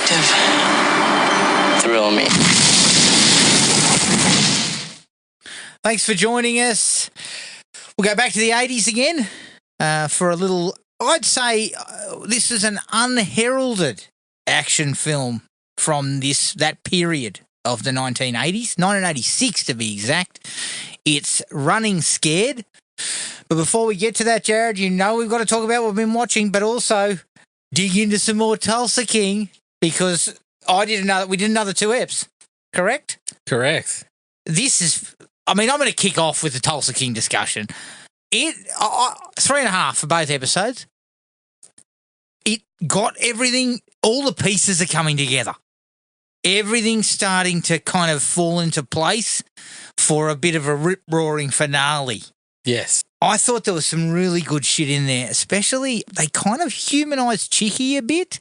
detective thrill me. Thanks for joining us. We'll go back to the 80s again for a little, I'd say this is an unheralded action film from that period of the 1980s, 1986 to be exact. It's Running Scared. But before we get to that, Jared, you know we've got to talk about what we've been watching, but also dig into some more Tulsa King because we did another 2 eps, correct? Correct. This is, I'm going to kick off with the Tulsa King discussion. 3.5 for both episodes. It got everything, all the pieces are coming together. Everything's starting to kind of fall into place for a bit of a rip-roaring finale. Yes. I thought there was some really good shit in there, especially they kind of humanised Chicky a bit,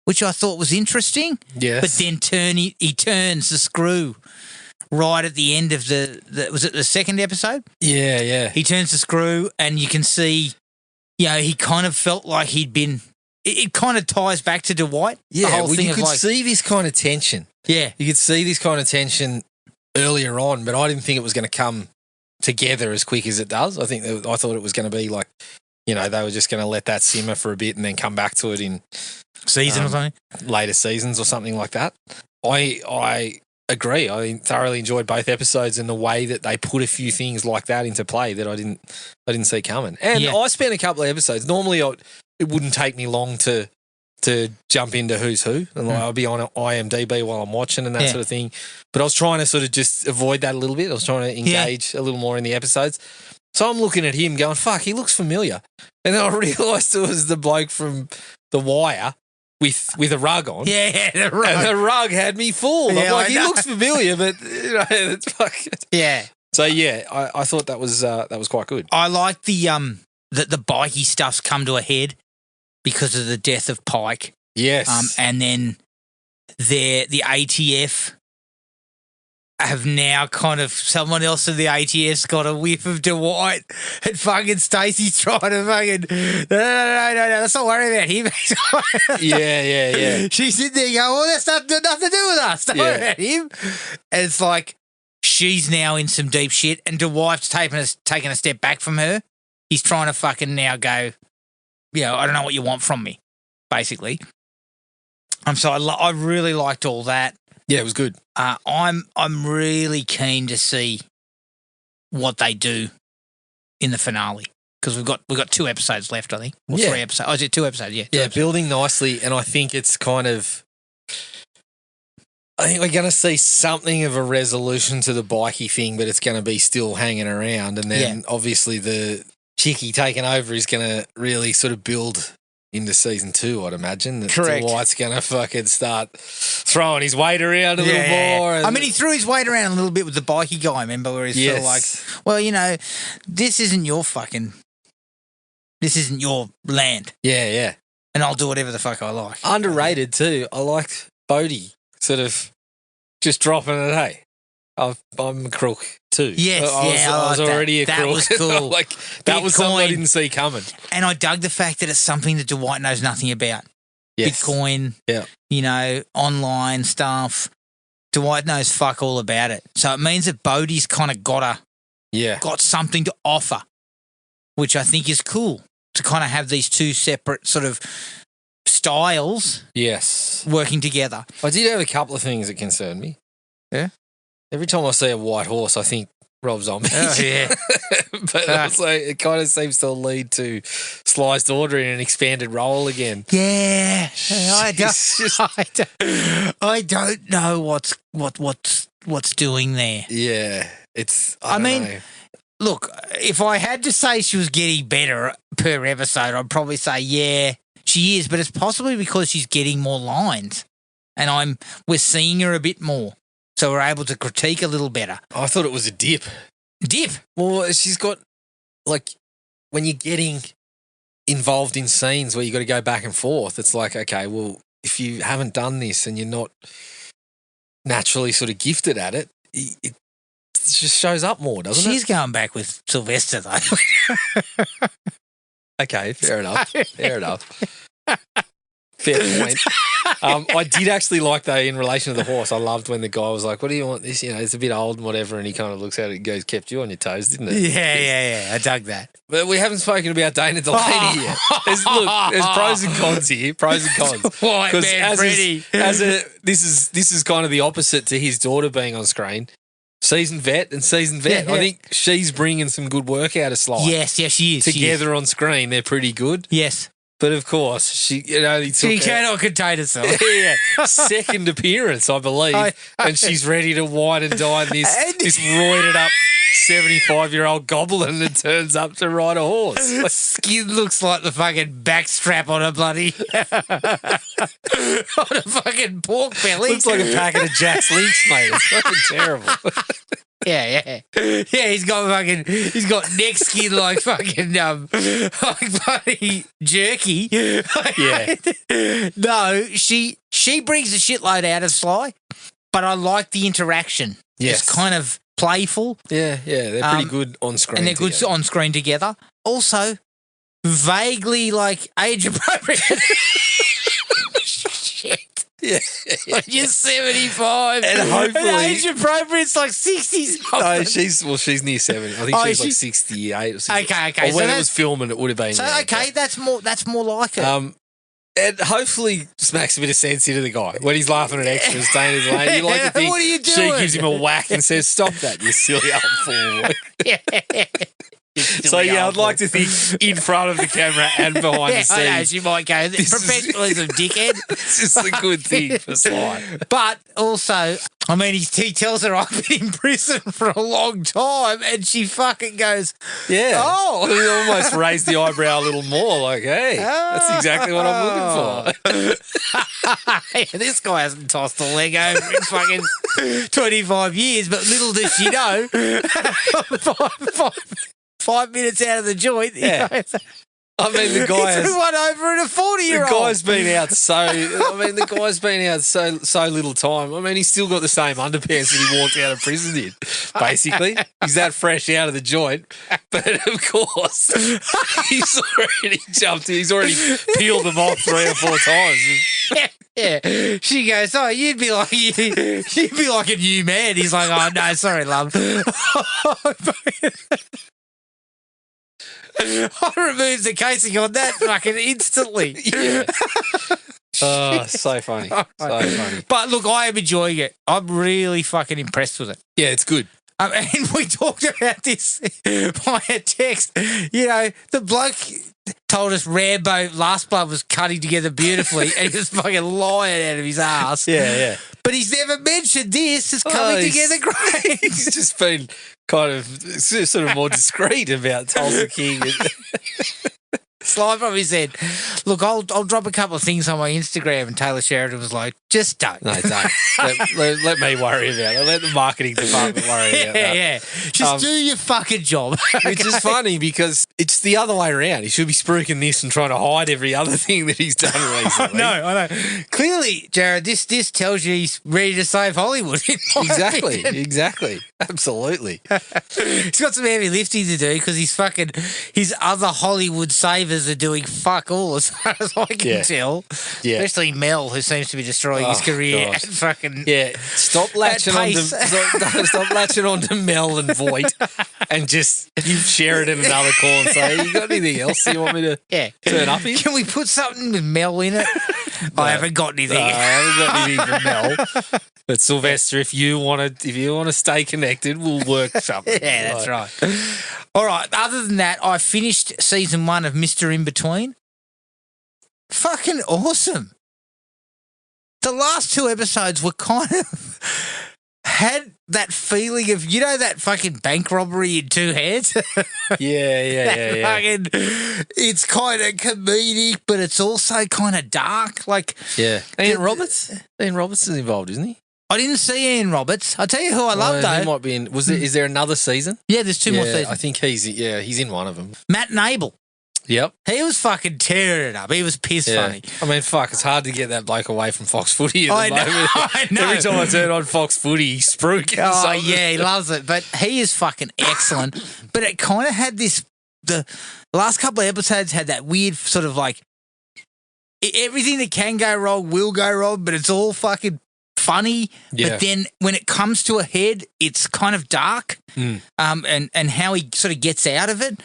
which I thought was interesting. Yes. But then he turns the screw right at the end of was it the second episode? Yeah, yeah. He turns the screw and you can see, he kind of felt like he'd been, it kind of ties back to Dwight. Yeah, the whole thing you of could see this kind of tension. Yeah. You could see this kind of tension earlier on, but I didn't think it was going to come together as quick as it does. I thought it was going to be like, they were just going to let that simmer for a bit and then come back to it in season or something, later seasons or something like that. I agree. I thoroughly enjoyed both episodes and the way that they put a few things like that into play that I didn't see coming. And I spent a couple of episodes. Normally, it wouldn't take me long to jump into who's who, and I'll be on IMDb while I'm watching and that sort of thing. But I was trying to sort of just avoid that a little bit. I was trying to engage a little more in the episodes. So I'm looking at him going, fuck, he looks familiar. And then I realised it was the bloke from The Wire with a rug on. Yeah, the rug. And the rug had me fooled. Yeah, I'm like, he looks familiar, but it's fucking... Yeah. So I thought that was quite good. I like the bikey stuff's come to a head because of the death of Pike. Yes. And then the ATF have now kind of, someone else in the ATF's got a whiff of Dwight and fucking Stacey's trying to fucking, no, let's not worry about him. Yeah. She's sitting there going, well, that's nothing to do with us. Don't worry about him. And it's like, she's now in some deep shit and Dwight's taking a step back from her. He's trying to fucking now go, I don't know what you want from me, basically. So I really liked all that. Yeah, it was good. I'm really keen to see what they do in the finale because we've got 2 episodes left, I think. Or 3 episodes. Oh, is it 2 episodes? Yeah. 2 episodes. Building nicely, and I think it's kind of... I think we're going to see something of a resolution to the bikey thing, but it's going to be still hanging around. And then obviously the Chicky taking over is going to really sort of build into season 2, I'd imagine. That Correct. Dwight's going to fucking start throwing his weight around a little more. And he threw his weight around a little bit with the bikey guy, remember, where he's sort of like, well, this isn't your land. Yeah. And I'll do whatever the fuck I like. Underrated too. I liked Bodhi sort of just dropping it, hey, I'm a crook too. Yes, I was already a crook. That was cool. That was something I didn't see coming. And I dug the fact that it's something that Dwight knows nothing about. Yes. Bitcoin, online stuff. Dwight knows fuck all about it. So it means that Bodhi's kind of got something to offer, which I think is cool to kind of have these 2 separate sort of styles working together. I did have a couple of things that concerned me. Yeah? Every time I see a white horse, I think Rob Zombie. Oh, yeah. But also it kind of seems to lead to Sly's daughter in an expanded role again. Yeah. I don't know what's doing there. Yeah. I don't know. Look, if I had to say she was getting better per episode, I'd probably say, yeah, she is, but it's possibly because she's getting more lines and we're seeing her a bit more. So we're able to critique a little better. I thought it was a dip. Dip? Well, she's got, like, when you're getting involved in scenes where you got to go back and forth, it's like, okay, well, if you haven't done this and you're not naturally sort of gifted at it, it just shows up more, doesn't it? She's going back with Sylvester, though. Okay, fair enough. Fair enough. Fair point. I did actually like, though, in relation to the horse, I loved when the guy was like, what do you want this? You know, it's a bit old and whatever. And he kind of looks at it and goes, kept you on your toes, didn't it? Yeah. I dug that. But we haven't spoken about Dana Delaney yet. There's pros and cons here. Pros and cons. White man Freddie. This is kind of the opposite to his daughter being on screen. Seasoned vet. Yeah. I think she's bringing some good work out of Sly. Yes, she is. Together on screen, they're pretty good. Yes. But of course, she cannot contain herself. Second appearance, I believe, and she's ready to wine and dine this roided up 75-year-old goblin that turns up to ride a horse. Skin looks like the fucking backstrap on a bloody on a fucking pork belly. Looks like a packet of Jack's Links, mate. It's fucking terrible. Yeah. He's got neck skin like fucking like bloody jerky. Yeah. No, she brings a shitload out of Sly, but I like the interaction. Yes. It's kind of playful. Yeah, they're pretty good on screen. And they're good on screen together. Also, vaguely like age appropriate. Shit. Yeah. You're 75. And hopefully. And age appropriate's like 60s. No, she's near 70. I think she's like 68 or 60. Okay. Or when it was filming, it would have been. So, okay, that's more like it. And hopefully smacks a bit of sense into the guy. When he's laughing at extras, Dana Delaney, you like to think what are you doing? She gives him a whack and says, stop that, you silly old fool. So, I'd like to think in front of the camera and behind the scenes. I know, she might go, professionalism, dickhead. This is a good thing for Sly. But also, I mean, he tells her I've been in prison for a long time, and she fucking goes, yeah. Oh. He almost raised the eyebrow a little more, like, hey, that's exactly what I'm looking for. This guy hasn't tossed a leg over in fucking 25 years, but little does she know, 5 minutes out of the joint. Yeah. I mean, the guy has one over in a 40-year-old. The guy's been out so little time. I mean, he's still got the same underpants that he walked out of prison in. Basically, he's that fresh out of the joint. But of course, he's already jumped in. He's already peeled them off 3 or 4 times. Yeah. She goes, oh, you'd be like a new man. He's like, oh no, sorry, love. I removed the casing on that fucking instantly. Yeah. Oh, so funny. So funny. But look, I am enjoying it. I'm really fucking impressed with it. Yeah, it's good. And we talked about this via text. You know, the bloke told us Rambo Last Blood was cutting together beautifully and he was fucking lying out of his ass. Yeah. But he's never mentioned this as coming together great. He's just been kind of sort of more discreet about Tulsa King. Sly probably said, look, I'll drop a couple of things on my Instagram, and Taylor Sheridan was like, just don't. No, don't. let me worry about it. Let the marketing department worry about that. Yeah. Just do your fucking job. Which is funny because it's the other way around. He should be spruiking this and trying to hide every other thing that he's done recently. I know. Clearly, Jared, this tells you he's ready to save Hollywood. Exactly. Absolutely. He's got some heavy lifting to do because his other Hollywood savers are doing fuck all as far as I can tell. Yeah. Especially Mel, who seems to be destroying his career at fucking Stop latching on to Mel and Voight and just you share it in another call and say, you got anything else you want me to turn up here? Can we put something with Mel in it? No, I haven't got anything. I haven't got anything for Mel. But Sylvester, if you want to stay connected, we'll work something. Yeah, that's right. All right. Other than that, I finished season 1 of Mr. In Between. Fucking awesome. The last 2 episodes were kind of had that feeling of, you know, that fucking bank robbery in 2 hands? Yeah. Fucking, it's kind of comedic, but it's also kind of dark. Like, Ian Roberts is involved, isn't he? I didn't see Ian Roberts. I'll tell you who I love, though. He might be in. Is there another season? Yeah, there's 2 more seasons. I think he's in one of them. Matt Nable. Yep. He was fucking tearing it up. He was piss funny. I mean, it's hard to get that bloke away from Fox Footy at the moment. I know. Every time I turn on Fox Footy, he's spruiking. Oh, yeah, he loves it. But he is fucking excellent. But it kind of had the last couple of episodes had that weird sort of like, everything that can go wrong will go wrong, but it's all fucking funny. Yeah. But then when it comes to a head, it's kind of dark. And how he sort of gets out of it.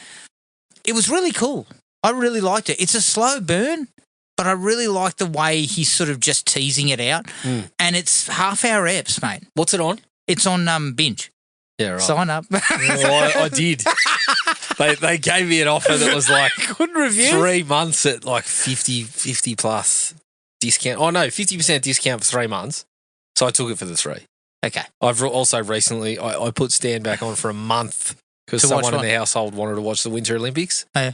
It was really cool. I really liked it. It's a slow burn, but I really like the way he's sort of just teasing it out. And it's half-hour eps, mate. What's it on? It's on Binge. Yeah, right. Sign up. I did. They gave me an offer that was like Good review. 3 months at like 50 plus discount. Oh, no, 50% discount for 3 months. So I took it for the 3. Okay. I've also recently, I put Stan back on for a month because someone in the household wanted to watch the Winter Olympics. Oh, yeah.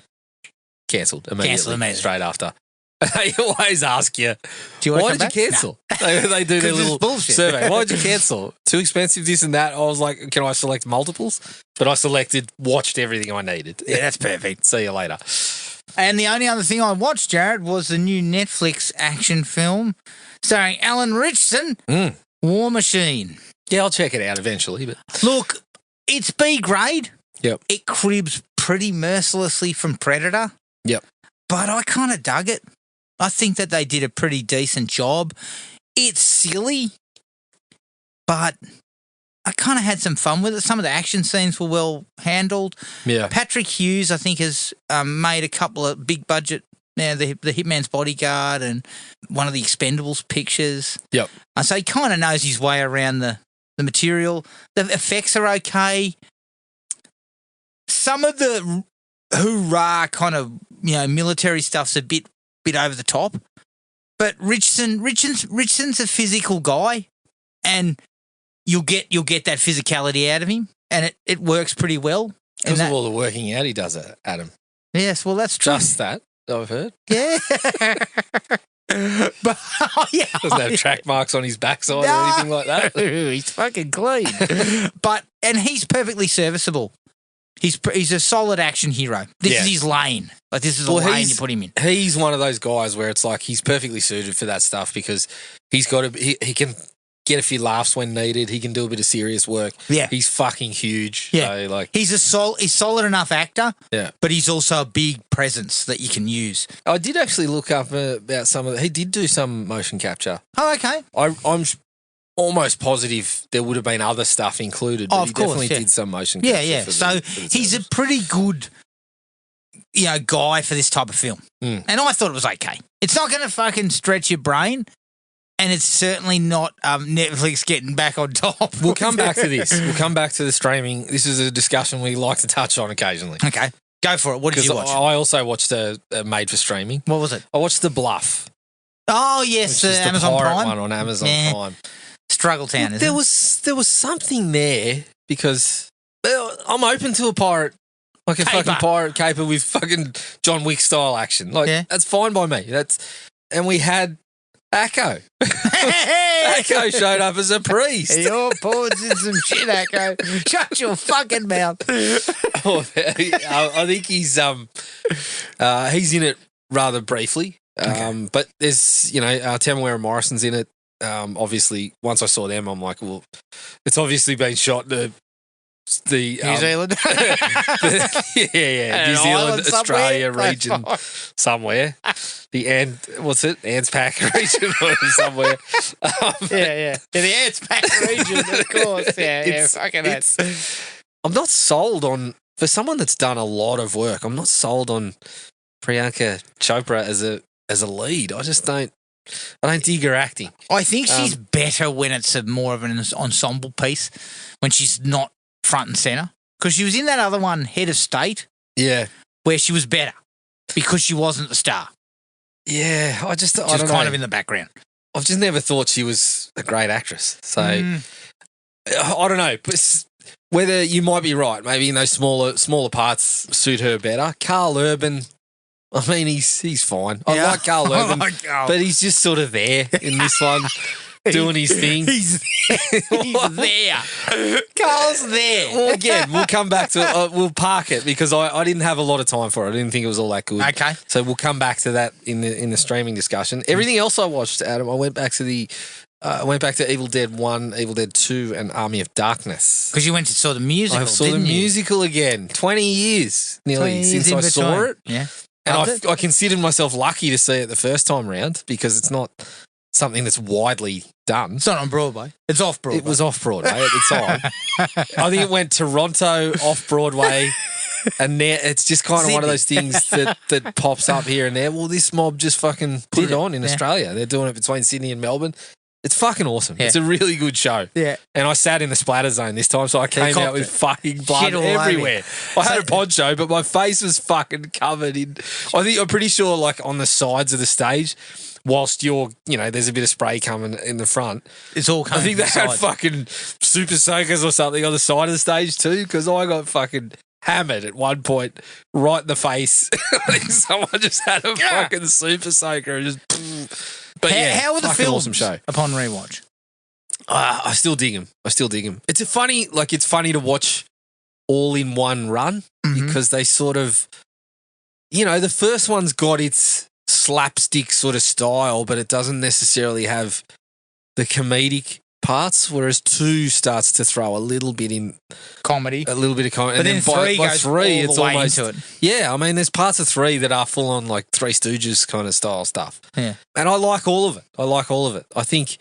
Cancelled immediately. Straight after. They always ask you, why did you cancel? No. They do their little survey. Why did you cancel? Too expensive, this and that. I was like, can I select multiples? But I selected, watched everything I needed. Yeah, that's perfect. See you later. And the only other thing I watched, Jared, was the new Netflix action film starring Alan Ritchson, War Machine. Yeah, I'll check it out eventually. But look, it's B grade. Yep. It cribs pretty mercilessly from Predator. Yep. But I kind of dug it. I think that they did a pretty decent job. It's silly, but I kind of had some fun with it. Some of the action scenes were well handled. Yeah. Patrick Hughes, I think, has made a couple of big budget, the Hitman's Bodyguard and one of the Expendables pictures. Yep. So he kind of knows his way around the material. The effects are okay. Some of the hoorah kind of, military stuff's a bit over the top. But Richardson's a physical guy, and you'll get that physicality out of him, and it works pretty well. Because of all the working out he does, Adam. Yes, well, that's true. Just that, I've heard. Yeah. But, doesn't have track marks on his backside or anything like that. He's fucking clean. And he's perfectly serviceable. He's a solid action hero. This is his lane. Like, this is a lane you put him in. He's one of those guys where it's like he's perfectly suited for that stuff because he can get a few laughs when needed. He can do a bit of serious work. Yeah. He's fucking huge. Yeah. So, he's solid enough actor. Yeah. But he's also a big presence that you can use. I did actually look up about he did do some motion capture. Oh, okay. I'm almost positive there would have been other stuff included, but he definitely did some motion capture. Yeah. So he's a pretty good, guy for this type of film. And I thought it was okay. It's not going to fucking stretch your brain, and it's certainly not Netflix getting back on top. We'll come back to this. We'll come back to the streaming. This is a discussion we like to touch on occasionally. Okay. Go for it. What did you watch? I also watched a made for streaming. What was it? I watched The Bluff. Oh, yes, which is the Amazon pirate Prime one on Amazon Prime. Struggle Town, isn't it? There was something there because I'm open to a pirate, like a fucking pirate caper with fucking John Wick style action. Like that's fine by me. And we had Akko. Akko showed up as a priest. You're pouring in some shit, Akko. Shut your fucking mouth. I think he's in it rather briefly. But there's Tamara and Morrison's in it. Obviously, once I saw them, I'm like, well, it's obviously been shot in the New Zealand, New Zealand, Australia region somewhere. The Ants Pack region or somewhere. The Ants Pack region, of course. I'm not sold on, for someone that's done a lot of work, I'm not sold on Priyanka Chopra as a lead. I just don't. I don't dig her acting. I think she's better when it's more of an ensemble piece, when she's not front and centre. Because she was in that other one, Head of State. Yeah. Where she was better because she wasn't the star. Yeah. I don't know. Kind of in the background. I've just never thought she was a great actress. So, I don't know. Whether you might be right. Maybe in those smaller parts suit her better. Carl Urban, I mean, he's fine. I like Carl Urban, but he's just sort of there in this one, doing his thing. He's there. Carl's there. Well, again, we'll come back to it. We'll park it because I didn't have a lot of time for it. I didn't think it was all that good. Okay. So we'll come back to that in the streaming discussion. Everything else I watched, Adam, I went back to Evil Dead 1, Evil Dead 2, and Army of Darkness. Because you went to saw the musical, I saw the musical again. 20 years nearly since I saw it. Yeah. And I considered myself lucky to see it the first time round because it's not something that's widely done. It's not on Broadway. It's off Broadway. It was off Broadway at the time. I think it went Toronto off Broadway, and now it's just kind of one of those things that pops up here and there. Well, this mob just fucking put it on in Australia. They're doing it between Sydney and Melbourne. It's fucking awesome. Yeah. It's a really good show. Yeah. And I sat in the splatter zone this time, so I came out with fucking blood everywhere. I had a poncho, but my face was fucking covered in. I'm pretty sure, like on the sides of the stage, whilst there's a bit of spray coming in the front. It's all coming. I think they had fucking super soakers or something on the side of the stage too, because I got fucking hammered at one point right in the face. I think someone just had a fucking super soaker and just. But how are the films awesome show upon rewatch? I still dig them. It's funny to watch all in one run because they sort of, the first one's got its slapstick sort of style, but it doesn't necessarily have the comedic parts, whereas 2 starts to throw a little bit in comedy. But and then 3 goes all the way into it. Yeah, I mean, there's parts of 3 that are full on like Three Stooges kind of style stuff. Yeah. And I like all of it. I think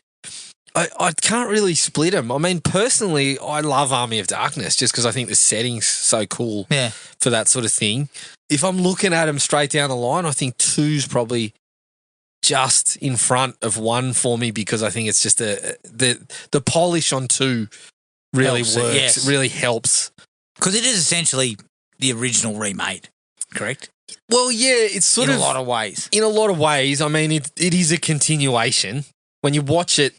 I can't really split them. I mean, personally, I love Army of Darkness just because I think the setting's so cool for that sort of thing. If I'm looking at them straight down the line, I think 2's probably just in front of 1 for me because I think it's just the polish on 2 really works. It really helps. Because it is essentially the original remade, correct? Well, yeah, it's sort of... In a lot of ways. In a lot of ways. I mean, it is a continuation. When you watch it,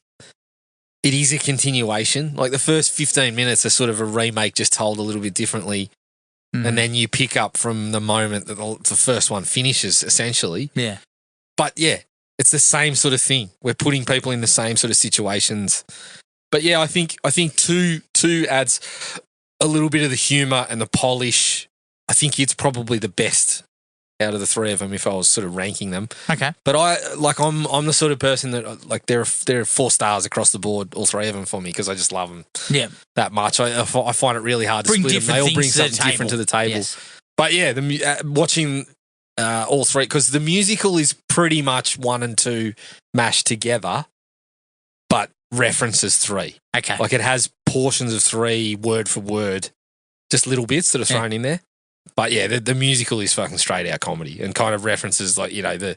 it is a continuation. Like the first 15 minutes are sort of a remake just told a little bit differently. And then you pick up from the moment that the first one finishes, essentially. Yeah. But yeah, it's the same sort of thing. We're putting people in the same sort of situations. But yeah, I think 2 adds a little bit of the humour and the polish. I think it's probably the best out of the 3 of them if I was sort of ranking them. Okay. But I'm the sort of person that like there are 4 stars across the board, all 3 of them for me because I just love them that much. I find it really hard to split them. They all bring something different to the table. Yes. But yeah, watching all 3 because the musical is pretty much 1 and 2 mashed together, but references 3. Okay. Like it has portions of 3 word for word, just little bits that are thrown in there. But yeah, the musical is fucking straight out comedy and kind of references like, the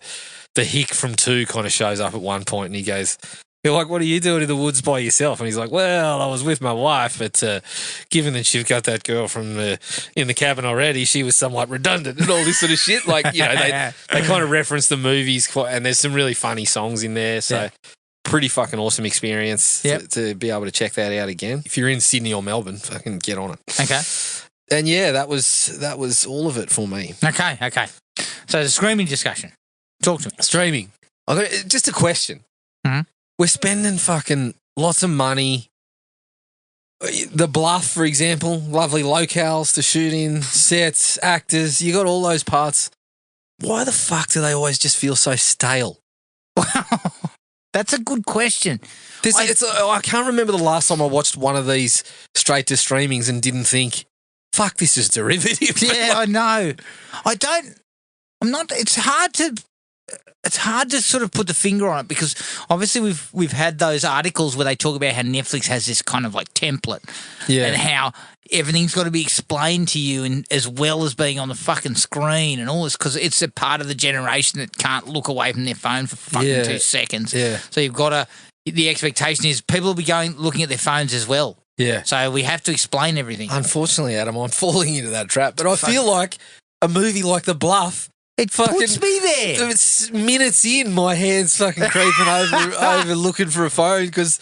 hick from 2 kind of shows up at one point and he goes, you're like, what are you doing in the woods by yourself? And he's like, well, I was with my wife, but given that you've got that girl in the cabin already, she was somewhat redundant and all this sort of shit. Like, they kind of reference the movies and there's some really funny songs in there. So pretty fucking awesome experience to be able to check that out again. If you're in Sydney or Melbourne, fucking get on it. Okay. And yeah, that was all of it for me. Okay. So the streaming discussion. Talk to me. Streaming. I got just a question. Mm-hmm. We're spending fucking lots of money. The Bluff, for example, lovely locales to shoot in, sets, actors. You got all those parts. Why the fuck do they always just feel so stale? That's a good question. I can't remember the last time I watched one of these straight to streamings and didn't think, fuck, this is derivative. Yeah, I know. It's hard to sort of put the finger on it because obviously we've had those articles where they talk about how Netflix has this kind of like template and how everything's got to be explained to you and as well as being on the fucking screen and all this because it's a part of the generation that can't look away from their phone for fucking 2 seconds. Yeah. So you've got to – the expectation is people will be looking at their phones as well. Yeah. So we have to explain everything. Unfortunately, Adam, I'm falling into that trap. But I feel like a movie like The Bluff – it puts me there. It's minutes in, my hand's fucking creeping over looking for a phone because,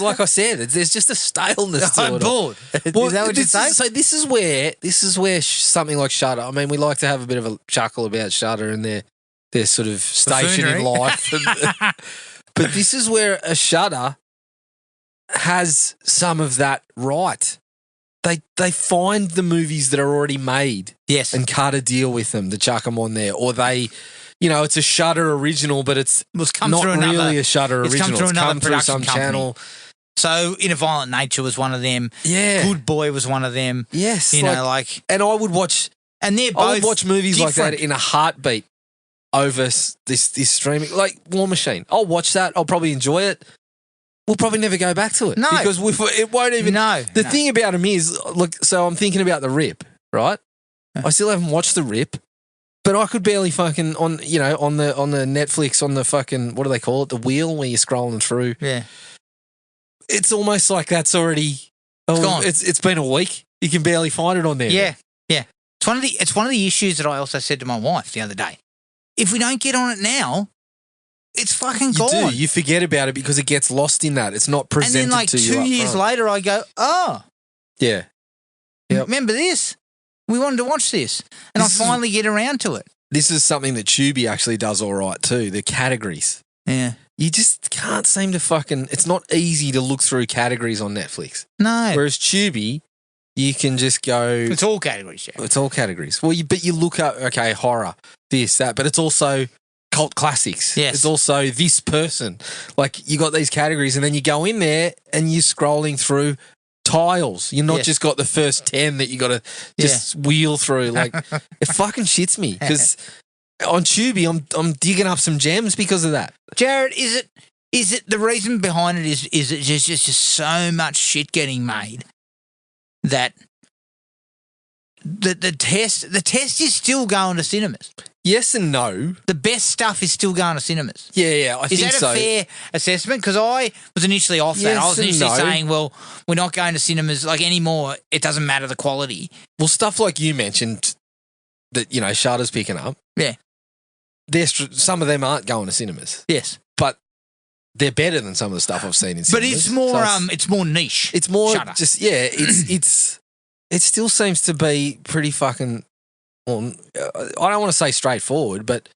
like I said, there's just a staleness to it. I'm bored. Well, is that what you're saying? So this is where something like Shudder. I mean, we like to have a bit of a chuckle about Shudder and their sort of station in life, but this is where a Shudder has some of that right. They find the movies that are already made, and cut a deal with them to chuck them on there, or they, it's a Shudder original, but it's not really a Shudder original. It's come through some company. Channel. So, In a Violent Nature was one of them. Yeah, Good Boy was one of them. Yes, and I would watch And they're both I would watch movies different. like that in a heartbeat over this streaming. Like War Machine. I'll watch that. I'll probably enjoy it. We'll probably never go back to it. No. Because it won't even... No. The thing about them is, look, so I'm thinking about The Rip, right? I still haven't watched The Rip, but I could barely fucking, on the Netflix, on the fucking, what do they call it? The wheel where you're scrolling through. Yeah. It's almost like that's already... It's gone. It's been a week. You can barely find it on there. Yeah. Yeah. It's one of the issues that I also said to my wife the other day. If we don't get on it now, it's fucking gone. You do. You forget about it because it gets lost in that. It's not presented and then to you 2 years later, I go, oh. Yeah. Yep. Remember this? We wanted to watch this. And I finally get around to it. This is something that Tubi actually does all right too, the categories. Yeah. You just can't seem to fucking... It's not easy to look through categories on Netflix. No. Whereas Tubi, you can just go... It's all categories, yeah. It's all categories. Well, but you look up, okay, horror, this, that, but it's also cult classics. Yes. It's also this person. Like, you got these categories and then you go in there and you're scrolling through tiles. You're not just got the first 10 that you got to just wheel through. Like, it fucking shits me because on Tubi, I'm digging up some gems because of that. Jared, is it the reason behind it is it just so much shit getting made that the test is still going to cinemas? Yes and no. The best stuff is still going to cinemas. Yeah, I think so. Is that a fair assessment? Because I was initially off that. I was initially saying, well, we're not going to cinemas like anymore. It doesn't matter the quality. Well, stuff like you mentioned that, Shudder's picking up. Yeah. Some of them aren't going to cinemas. Yes. But they're better than some of the stuff I've seen in cinemas. But it's more it's more niche. It's more Shudder. just it still seems to be pretty fucking I don't want to say straightforward, but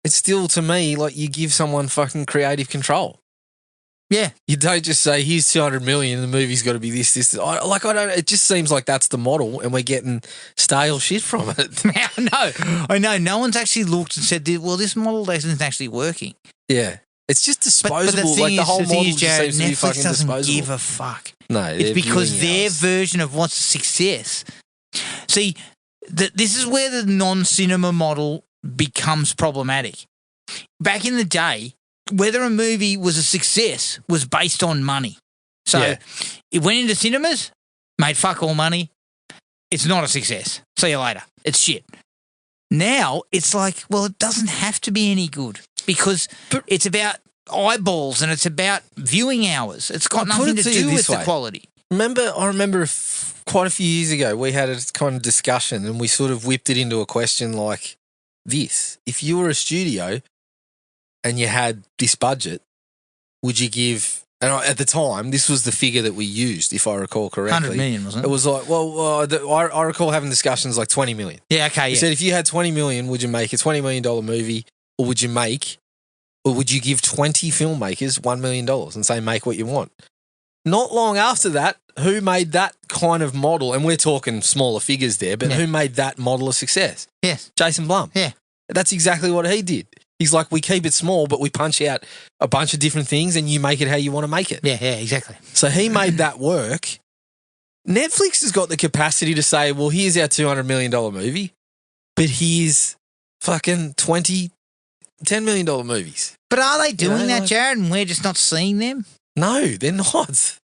it's still to me like you give someone fucking creative control. Yeah. You don't just say here's 200 million and the movie's got to be this. It just seems like that's the model and we're getting stale shit from it. I know. No one's actually looked and said, well, this model isn't actually working. Yeah. It's just disposable. But the whole model just Jared, seems to be fucking Netflix doesn't disposable. give a fuck. No, it's because their version of what's a success. See, this is where the non-cinema model becomes problematic. Back in the day, whether a movie was a success was based on money. So it went into cinemas, made fuck all money. It's not a success. See you later. It's shit. Now it's like, well, it doesn't have to be any good because it's about eyeballs and it's about viewing hours. It's got nothing to do with the quality. I remember quite a few years ago we had a kind of discussion and we sort of whipped it into a question like this. If you were a studio and you had this budget, would you give... And at the time, this was the figure that we used, if I recall correctly. 100 million, wasn't it? It was like, I recall having discussions like 20 million. Yeah, okay, You said if you had 20 million, would you make a $20 million movie or would you give 20 filmmakers $1 million and say, make what you want? Not long after that, who made that kind of model, and we're talking smaller figures there, but who made that model a success? Yes. Jason Blum. Yeah. That's exactly what he did. He's like, we keep it small, but we punch out a bunch of different things and you make it how you want to make it. Yeah, exactly. So he made that work. Netflix has got the capacity to say, well, here's our $200 million movie, but here's fucking $10 million movies. But are they doing that, Jared, and we're just not seeing them? No, they're not.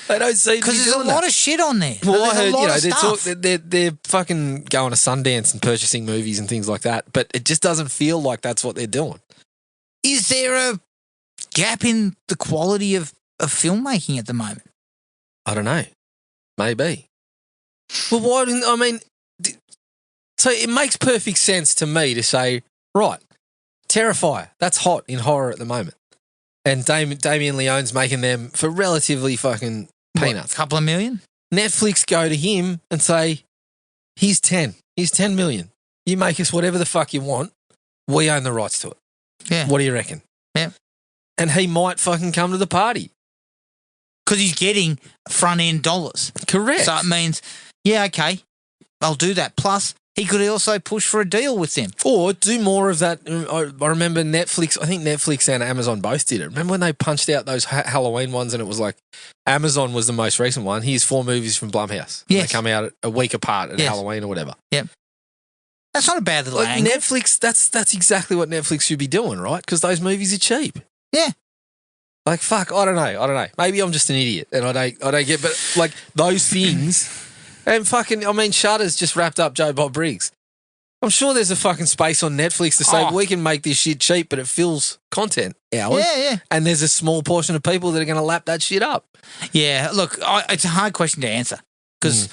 They don't seem to be because there's a lot of shit on there. Well, I heard, they're fucking going to Sundance and purchasing movies and things like that, but it just doesn't feel like that's what they're doing. Is there a gap in the quality of filmmaking at the moment? I don't know. Maybe. Well, why didn't... I mean... So it makes perfect sense to me to say, right, Terrifier, that's hot in horror at the moment. And Damien Leone's making them for relatively fucking peanuts. A couple of million? Netflix go to him and say, here's 10 million. You make us whatever the fuck you want. We own the rights to it. Yeah. What do you reckon? Yeah. And he might fucking come to the party. Because he's getting front-end dollars. Correct. So it means, yeah, okay, I'll do that. Plus, he could also push for a deal with them. Or do more of that. I remember Netflix, I think Netflix and Amazon both did it. Remember when they punched out those Halloween ones and it was like Amazon was the most recent one. Here's 4 movies from Blumhouse. Yes. They come out a week apart at Halloween or whatever. Yep. That's not a bad little Like angle. Netflix, that's exactly what Netflix should be doing, right? Because those movies are cheap. Yeah. Like, fuck, I don't know. Maybe I'm just an idiot and I don't get, but like those things, and fucking, I mean, Shudder's just wrapped up Joe Bob Briggs. I'm sure there's a fucking space on Netflix to say we can make this shit cheap, but it fills content hours. Yeah. And there's a small portion of people that are going to lap that shit up. Yeah, look, it's a hard question to answer because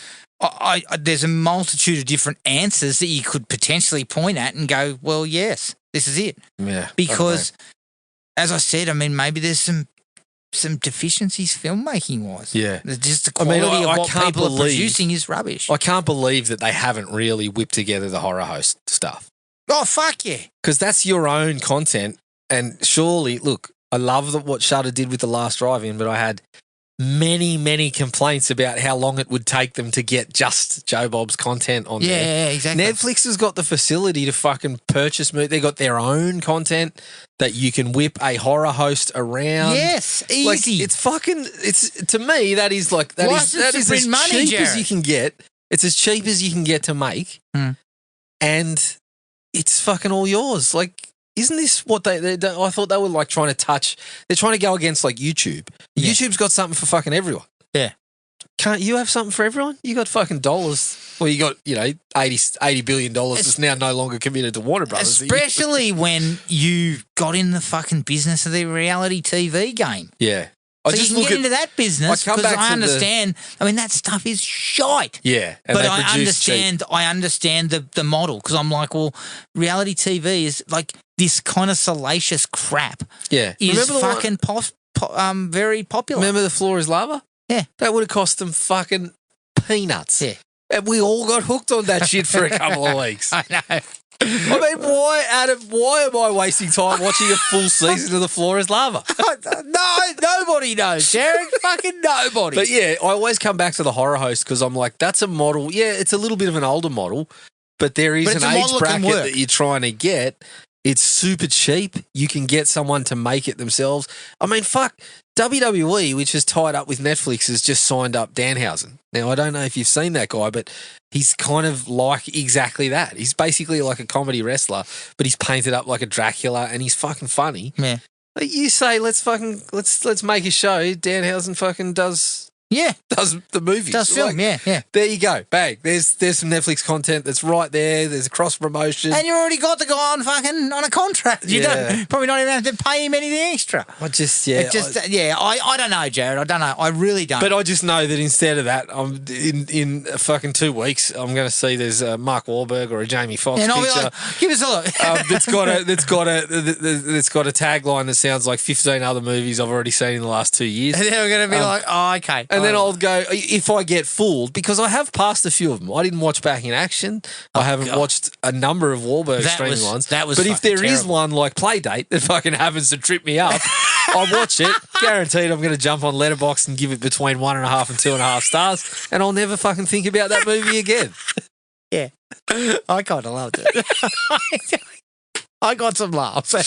there's a multitude of different answers that you could potentially point at and go, well, yes, this is it. Yeah. Because, as I said, I mean, maybe there's some deficiencies filmmaking-wise. Yeah. Just the quality of what people are producing is rubbish. I can't believe that they haven't really whipped together the horror host stuff. Oh, fuck yeah. Because that's your own content. And surely, look, I love what Shudder did with The Last Drive-In, but I had many, many complaints about how long it would take them to get just Joe Bob's content on there. Yeah, exactly. Netflix has got the facility to fucking purchase movies. They've got their own content that you can whip a horror host around. Yes, easy. Like, to me, that is like, that is as money, cheap as you can get. It's as cheap as you can get to make. And it's fucking all yours. Like, isn't this what they I thought they were like trying to touch, they're trying to go against like YouTube. Yeah. YouTube's got something for fucking everyone. Yeah. Can't you have something for everyone? You got fucking dollars. Well, you got, $80 billion that's now no longer committed to Warner Brothers. Especially when you got in the fucking business of the reality TV game. Yeah. So you can get into that business because I understand. I mean, that stuff is shite. Yeah, but I understand the model because I'm like, well, reality TV is like this kind of salacious crap. Yeah, is fucking very popular. Remember The Floor Is Lava? Yeah, that would have cost them fucking peanuts. Yeah, and we all got hooked on that shit for a couple of weeks. I know. I mean, why, Adam, why am I wasting time watching a full season of The Floor Is Lava? No, nobody knows, Jared. Fucking nobody. But yeah, I always come back to the horror host because I'm like, that's a model. Yeah, it's a little bit of an older model, but there is an age bracket that you're trying to get. It's super cheap. You can get someone to make it themselves. I mean, fuck, WWE, which is tied up with Netflix, has just signed up Danhausen. Now, I don't know if you've seen that guy, but he's kind of like exactly that. He's basically like a comedy wrestler, but he's painted up like a Dracula and he's fucking funny. Yeah. Like you say, let's make a show. Danhausen fucking does the movies. Does film, yeah. There you go. Bang. There's some Netflix content that's right there. There's a cross promotion. And you already got the guy on a contract. You don't probably not even have to pay him anything extra. I don't know, Jared. I don't know. I really don't. But I just know that instead of that, I'm in fucking 2 weeks, I'm going to see there's a Mark Wahlberg or a Jamie Foxx picture. Like, give us a look. that's got a tagline that sounds like 15 other movies I've already seen in the last 2 years. And then we're going to be like, oh, okay. And then I'll go, if I get fooled, because I have passed a few of them. I didn't watch Back in Action. I haven't watched a number of Wahlberg streaming ones. But if there is one like Playdate that fucking happens to trip me up, I'll watch it. Guaranteed I'm going to jump on Letterboxd and give it between 1.5 and 2.5 stars, and I'll never fucking think about that movie again. Yeah. I kind of loved it. I got some laughs. Fuck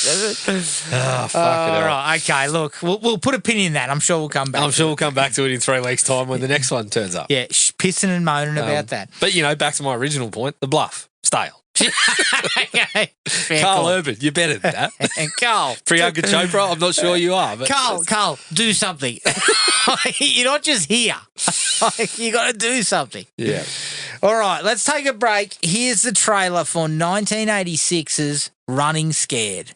it. All right, okay, look, we'll put a pin in that. I'm sure we'll come back. I'm sure we'll come back to it in 3 weeks' time when the next one turns up. Yeah, pissing and moaning about that. But, back to my original point, The Bluff, stale. Carl Urban, you're better than that. And Carl. Priyanka Chopra, I'm not sure you are. But Carl, do something. You're not just here. You got to do something. Yeah. All right, let's take a break. Here's the trailer for 1986's Running Scared.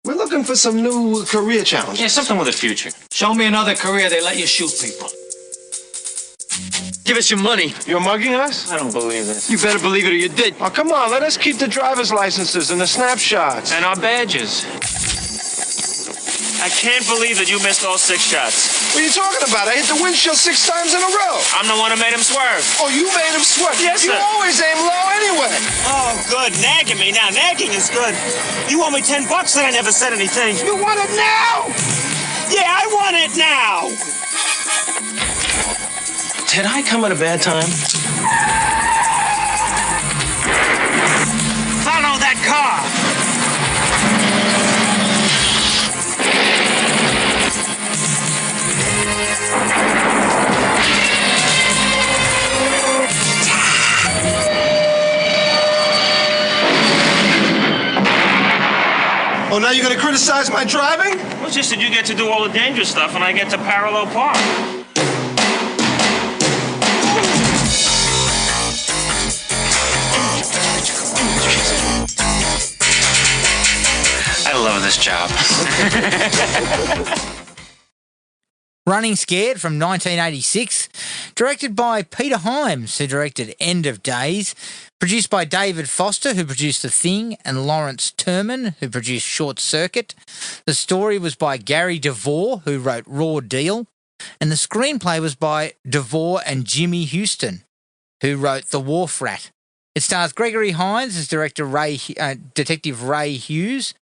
We're looking for some new career challenge. Yeah, something with a future. Show me another career they let you shoot people. Give us your money. You're mugging us? I don't believe this. You better believe it or you did. Oh, come on, let us keep the driver's licenses and the snapshots. And our badges. I can't believe that you missed all 6 shots. What are you talking about? I hit the windshield 6 times in a row. I'm the one who made him swerve. Oh, you made him swerve? Yes, sir. You always aim low anyway. Oh, good. Nagging me now. Nagging is good. You owe me $10 and I never said anything. You want it now? Yeah, I want it now. Did I come at a bad time? Follow that car. Oh, now you're going to criticize my driving? Well, it's just that you get to do all the dangerous stuff and I get to parallel park. I love this job. Running Scared from 1986, directed by Peter Hines, who directed End of Days, produced by David Foster, who produced The Thing, and Lawrence Turman, who produced Short Circuit. The story was by Gary DeVore, who wrote Raw Deal, and the screenplay was by DeVore and Jimmy Houston, who wrote The Wharf Rat. It stars Gregory Hines as Detective Ray Hughes,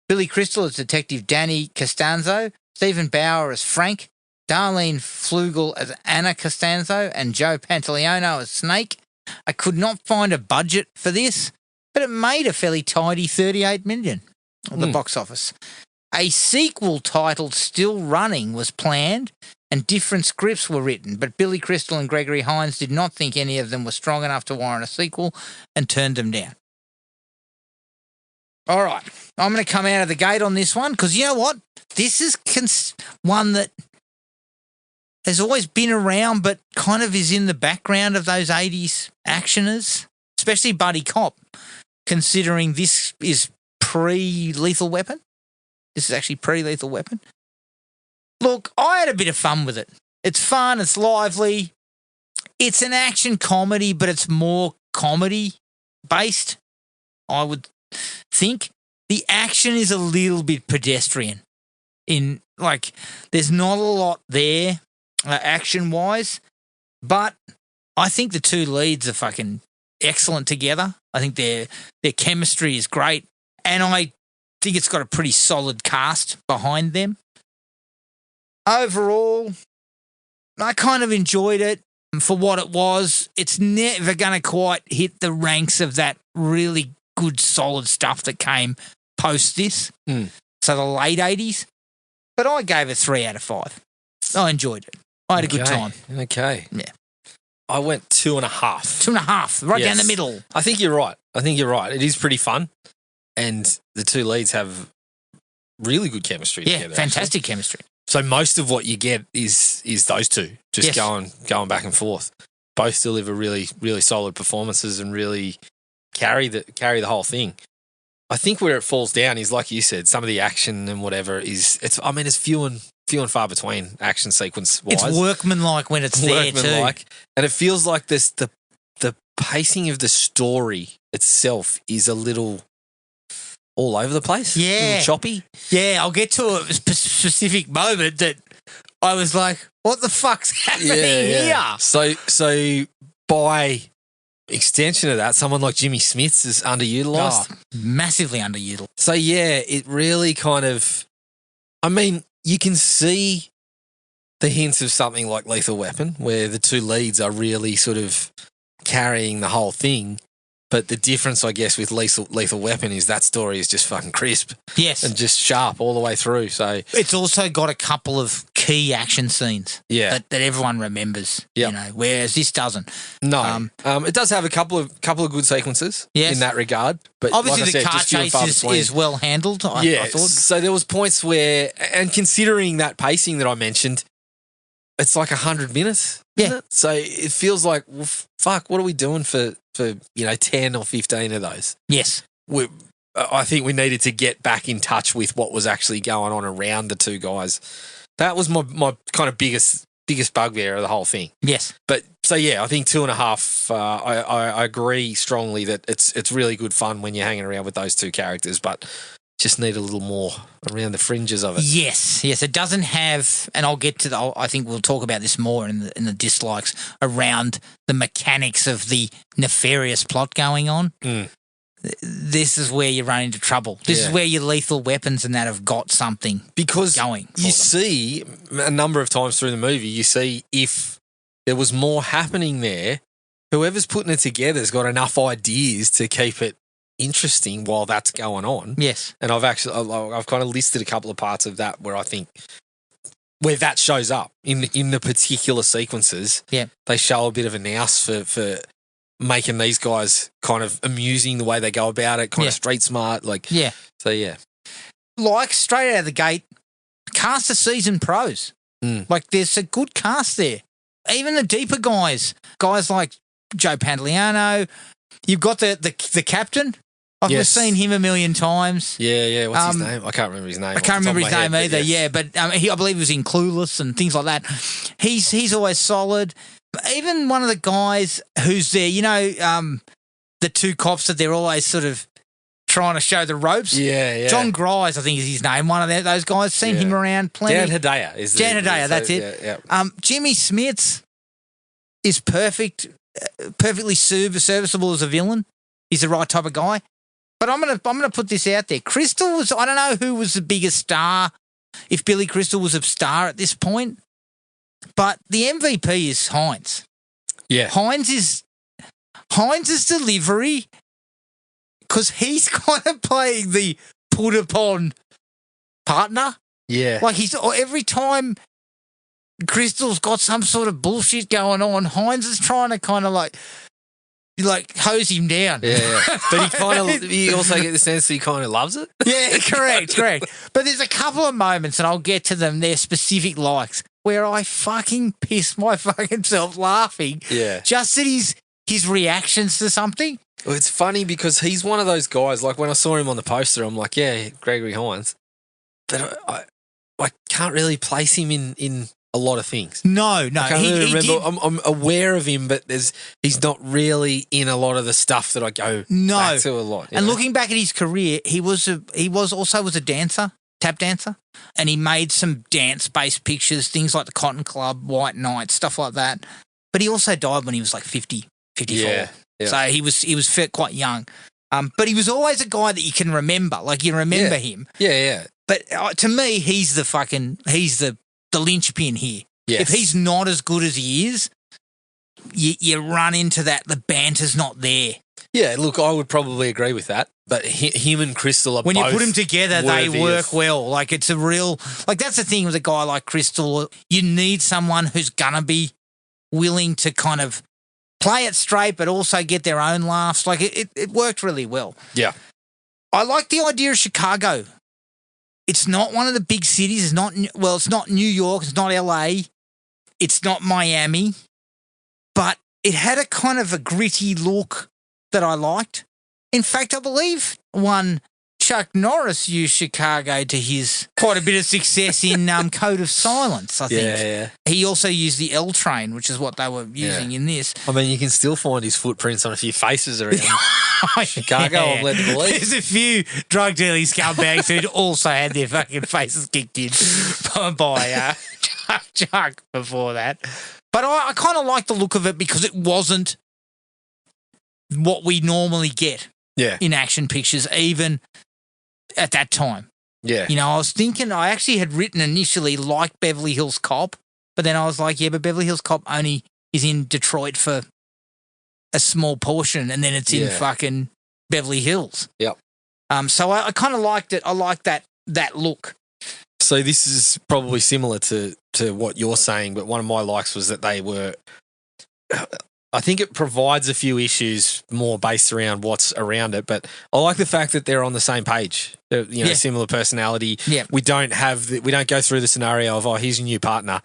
Billy Crystal as Detective Danny Costanzo, Stephen Bauer as Frank, Darlene Flugel as Anna Costanzo, and Joe Pantoliano as Snake. I could not find a budget for this, but it made a fairly tidy $38 million at the box office. A sequel titled Still Running was planned, and different scripts were written, but Billy Crystal and Gregory Hines did not think any of them were strong enough to warrant a sequel and turned them down. All right, I'm going to come out of the gate on this one because you know what? This is one that has always been around but kind of is in the background of those 80s actioners, especially Buddy Cop, considering this is pre-Lethal Weapon. This is actually pre-Lethal Weapon. Look, I had a bit of fun with it. It's fun, it's lively. It's an action comedy, but it's more comedy-based, I would think. The action is a little bit pedestrian. There's not a lot there, action-wise, but I think the two leads are fucking excellent together. I think their chemistry is great, and I think it's got a pretty solid cast behind them. Overall, I kind of enjoyed it for what it was. It's never going to quite hit the ranks of that really good, solid stuff that came post this, so the late 80s, but I gave it 3 out of 5. I enjoyed it. I had a good time. Okay. Yeah. I went 2.5. 2.5, right down the middle. I think you're right. It is pretty fun, and the two leads have really good chemistry together. Yeah, fantastic chemistry. So most of what you get is those two just going back and forth. Both deliver really, really solid performances and really carry the whole thing. I think where it falls down is, like you said, some of the action and whatever it's few and far between action sequence wise. It's workmanlike when it's there too. And it feels like the pacing of the story itself is a little all over the place. Yeah. A little choppy. Yeah, I'll get to a specific moment that I was like, what the fuck's happening here? So by extension of that, someone like Jimmy Smith's is underutilized. Oh, massively underutilized. So yeah, it really kind of, I mean, you can see the hints of something like Lethal Weapon where the two leads are really sort of carrying the whole thing. But the difference, I guess, with Lethal Weapon is that story is just fucking crisp. Yes. And just sharp all the way through. So it's also got a couple of key action scenes that everyone remembers, whereas this doesn't. No. It does have a couple of good sequences in that regard. But obviously like I said, the car chase is well handled, I thought. So there was points where, and considering that pacing that I mentioned, it's like 100 minutes. Yeah. So it feels like, well, fuck, what are we doing for 10 or 15 of those? Yes. I think we needed to get back in touch with what was actually going on around the two guys. That was my kind of biggest bugbear of the whole thing. Yes. But so yeah, I think 2.5. I agree strongly that it's really good fun when you're hanging around with those two characters, but just need a little more around the fringes of it. Yes. It doesn't have, and I'll get to I think we'll talk about this more in the dislikes around the mechanics of the nefarious plot going on. This is where you run into trouble. This is where your Lethal Weapons and that have got something going. You see a number of times through the movie, you see if there was more happening there, whoever's putting it together has got enough ideas to keep it interesting while that's going on. Yes. And I've kind of listed a couple of parts of that where I think where that shows up in the particular sequences. Yeah. They show a bit of a nous for making these guys kind of amusing the way they go about it, kind of street smart. So yeah. like straight out of the gate, cast of seasoned pros. Like there's a good cast there. Even the deeper guys like Joe Pantoliano. You've got the captain. I've just seen him a million times. Yeah. What's his name? I can't remember his name. I can't remember his name either. Yeah, but I believe he was in Clueless and things like that. He's always solid. Even one of the guys who's there, the two cops that they're always sort of trying to show the ropes. Yeah. John Grise, I think is his name. One of those guys. Seen him around plenty. Dan Hedaya is Dan Hedaya, that's it. Yeah. Jimmy Smits is perfectly serviceable as a villain. He's the right type of guy. But I'm gonna put this out there. Crystal was, I don't know who was the biggest star, if Billy Crystal was a star at this point, but the MVP is Hines. Yeah. Hines' delivery, because he's kind of playing the put upon partner. Yeah. Like every time Crystal's got some sort of bullshit going on, Hines is trying to kind of like hose him down. Yeah. But you also get the sense that he kind of loves it. Yeah, correct. But there's a couple of moments, and I'll get to them, they're specific likes, where I fucking piss my fucking self laughing. Yeah. Just at his reactions to something. Well, it's funny because he's one of those guys, like when I saw him on the poster, I'm like, yeah, Gregory Hines. But I can't really place him in a lot of things. No. I can't really remember. I'm aware of him, but he's not really in a lot of the stuff that I go back to a lot. And looking back at his career, he was also a dancer, tap dancer, and he made some dance-based pictures, things like the Cotton Club, White Night, stuff like that. But he also died when he was like 50, 54. Yeah. So he was quite young. But he was always a guy that you can remember. Like you remember him. Yeah. But to me, he's the linchpin here. Yes. If he's not as good as he is, you run into that. The banter's not there. Yeah, look, I would probably agree with that. But him and Crystal are when both you put them together, they work well. Like it's a real, like that's the thing with a guy like Crystal. You need someone who's gonna be willing to kind of play it straight, but also get their own laughs. Like it worked really well. Yeah, I like the idea of Chicago. It's not one of the big cities. It's not New York. It's not LA. It's not Miami. But it had a kind of a gritty look that I liked. In fact, I believe Chuck Norris used Chicago to his quite a bit of success in Code of Silence, I think. Yeah. He also used the L train, which is what they were using in this. I mean, you can still find his footprints on a few faces around Chicago, I'm led to believe. There's a few drug dealing scumbags who'd also had their fucking faces kicked in by Chuck before that. But I kind of like the look of it because it wasn't what we normally get in action pictures, even at that time. Yeah. I was thinking, I actually had written initially like Beverly Hills Cop, but then I was like, yeah, but Beverly Hills Cop only is in Detroit for a small portion, and then it's in fucking Beverly Hills. Yep. So I kind of liked it. I liked that look. So this is probably similar to what you're saying, but one of my likes was that they were. I think it provides a few issues more based around what's around it, but I like the fact that they're on the same page. They're, similar personality. Yeah. We don't go through the scenario of here's your new partner.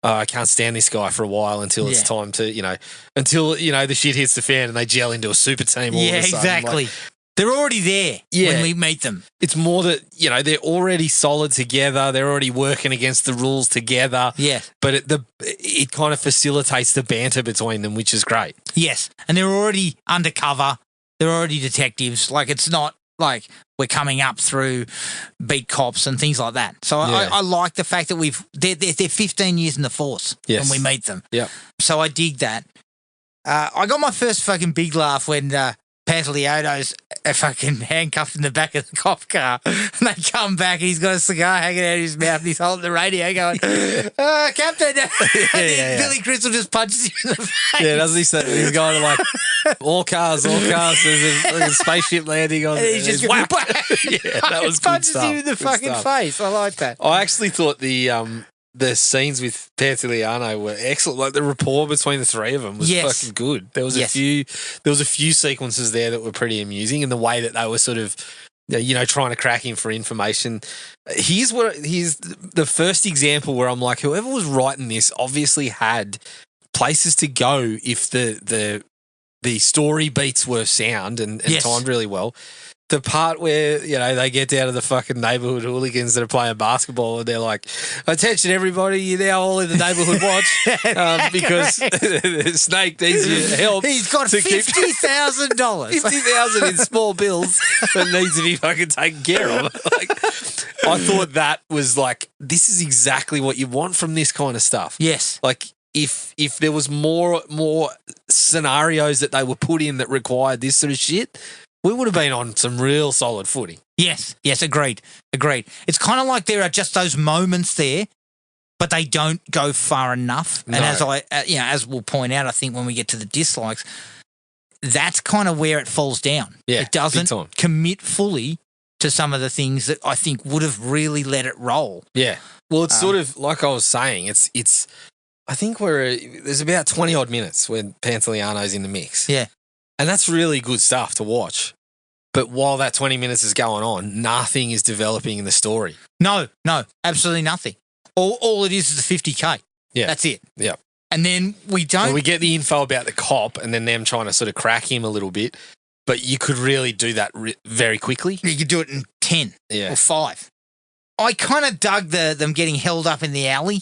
I can't stand this guy for a while until it's time to until the shit hits the fan and they gel into a super team. All of a sudden. Exactly. They're already there when we meet them. It's more that, they're already solid together. They're already working against the rules together. Yeah. But it kind of facilitates the banter between them, which is great. Yes. And they're already undercover. They're already detectives. Like, it's not like we're coming up through beat cops and things like that. So I like the fact that they're 15 years in the force when we meet them. Yeah. So I dig that. I got my first fucking big laugh when Pantaleone's fucking handcuffed in the back of the cop car, and they come back. He's got a cigar hanging out of his mouth, and he's holding the radio, going, "Captain!" Billy Crystal just punches him in the face. Yeah, doesn't he say he's going to like all cars? There's a spaceship landing on. And he's just whack. Yeah, that was good punches stuff. him in the fucking face. I like that. I actually thought the scenes with Pantoliano were excellent. Like the rapport between the three of them was fucking good. There was a few sequences there that were pretty amusing, and the way that they were sort of trying to crack him for information. Here's the first example where I'm like, whoever was writing this obviously had places to go if the story beats were sound and timed really well. The part where, they get down to the fucking neighbourhood hooligans that are playing basketball and they're like, attention everybody, you're now all in the neighbourhood watch because Snake needs your help. He's got $50,000. $50,000 in small bills that needs to be fucking taken care of. I thought that was this is exactly what you want from this kind of stuff. Yes. If there was more scenarios that they were put in that required this sort of shit, we would have been on some real solid footing. Yes, agreed. It's kind of like there are just those moments there, but they don't go far enough. No. And as we'll point out, I think when we get to the dislikes, that's kind of where it falls down. Yeah, it doesn't commit fully to some of the things that I think would have really let it roll. Yeah. Well, it's sort of like I was saying. It's. I think there's about 20 odd minutes when Pantoliano's in the mix. Yeah. And that's really good stuff to watch. But while that 20 minutes is going on, nothing is developing in the story. No, absolutely nothing. All it is the 50K. Yeah. That's it. Yeah. And then we don't... Well, we get the info about the cop and then them trying to sort of crack him a little bit. But you could really do that very quickly. You could do it in 10 or 5. I kind of dug them getting held up in the alley.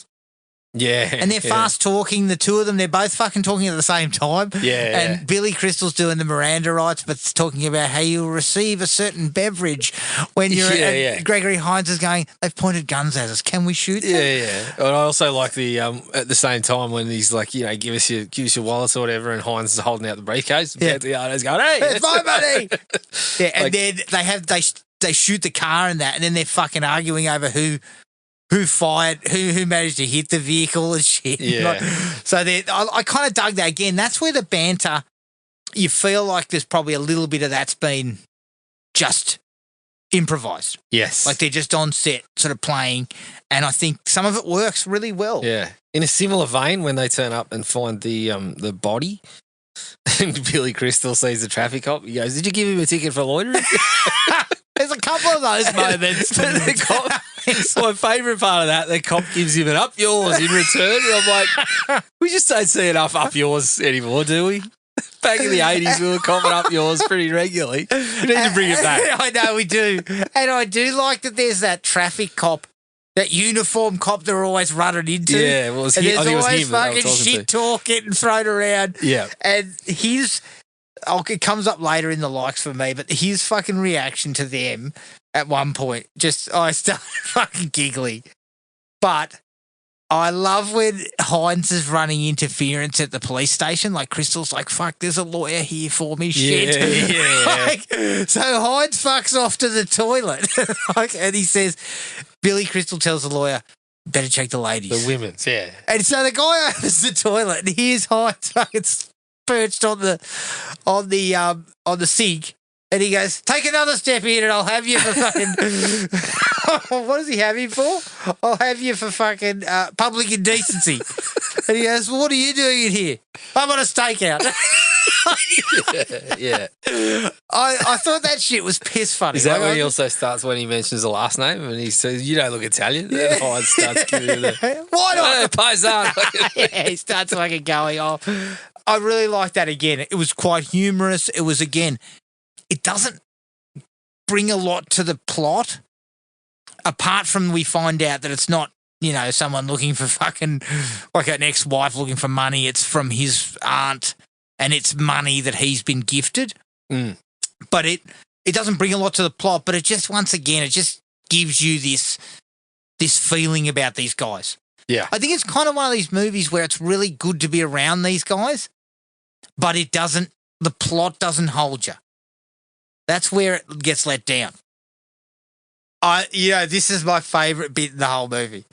Yeah. And they're fast talking, the two of them. They're both fucking talking at the same time. Yeah. And Billy Crystal's doing the Miranda rights, but it's talking about how you'll receive a certain beverage when you're at Gregory Hines is going, they've pointed guns at us. Can we shoot them? Yeah. And I also like the at the same time when he's like, give us your wallets or whatever, and Hines is holding out the briefcase. And Pantoliano's going, hey, it's my money. And then they shoot the car and that, and then they're fucking arguing over who fired, who managed to hit the vehicle and shit. Yeah. So I kind of dug that again. That's where the banter, you feel like there's probably a little bit of that's been just improvised. Yes. Like they're just on set sort of playing, and I think some of it works really well. Yeah. In a similar vein, when they turn up and find the body, and Billy Crystal sees the traffic cop, he goes, did you give him a ticket for loitering? There's a couple of those moments. My favourite part of that, the cop gives him an up yours in return. And I'm like, we just don't see enough up yours anymore, do we? Back in the 80s, we were copping up yours pretty regularly. We need to bring it back. I know we do. And I do like that there's that traffic cop, that uniform cop they're always running into. Yeah, well, I think it was him. There's always fucking shit talk getting thrown around. Yeah. And it comes up later in the likes for me, but his fucking reaction to them at one point, I started fucking giggling. But I love when Hines is running interference at the police station. Like Crystal's like, fuck, there's a lawyer here for me, shit. Yeah. So Hines fucks off to the toilet. And he says, Billy Crystal tells the lawyer, better check the ladies. The women's, yeah. And so the guy opens the toilet and here's Hines fucking perched on the sink, and he goes, take another step in and I'll have you for fucking what does he have him for? I'll have you for fucking public indecency. And he goes, well, what are you doing in here? I'm on a stakeout. Yeah. I thought that shit was piss funny. Is that when he also starts when he mentions the last name and he says, you don't look Italian? Yeah. And Hines starts giving him the why not? Paisan. Yeah, he starts fucking going off. I really like that again. It was quite humorous. It was, again, it doesn't bring a lot to the plot, apart from we find out that it's not, someone looking for fucking, like an ex-wife looking for money. It's from his aunt, and it's money that he's been gifted. Mm. But it doesn't bring a lot to the plot, but it just, once again, it just gives you this feeling about these guys. Yeah. I think it's kind of one of these movies where it's really good to be around these guys, but the plot doesn't hold you. That's where it gets let down. This is my favourite bit in the whole movie.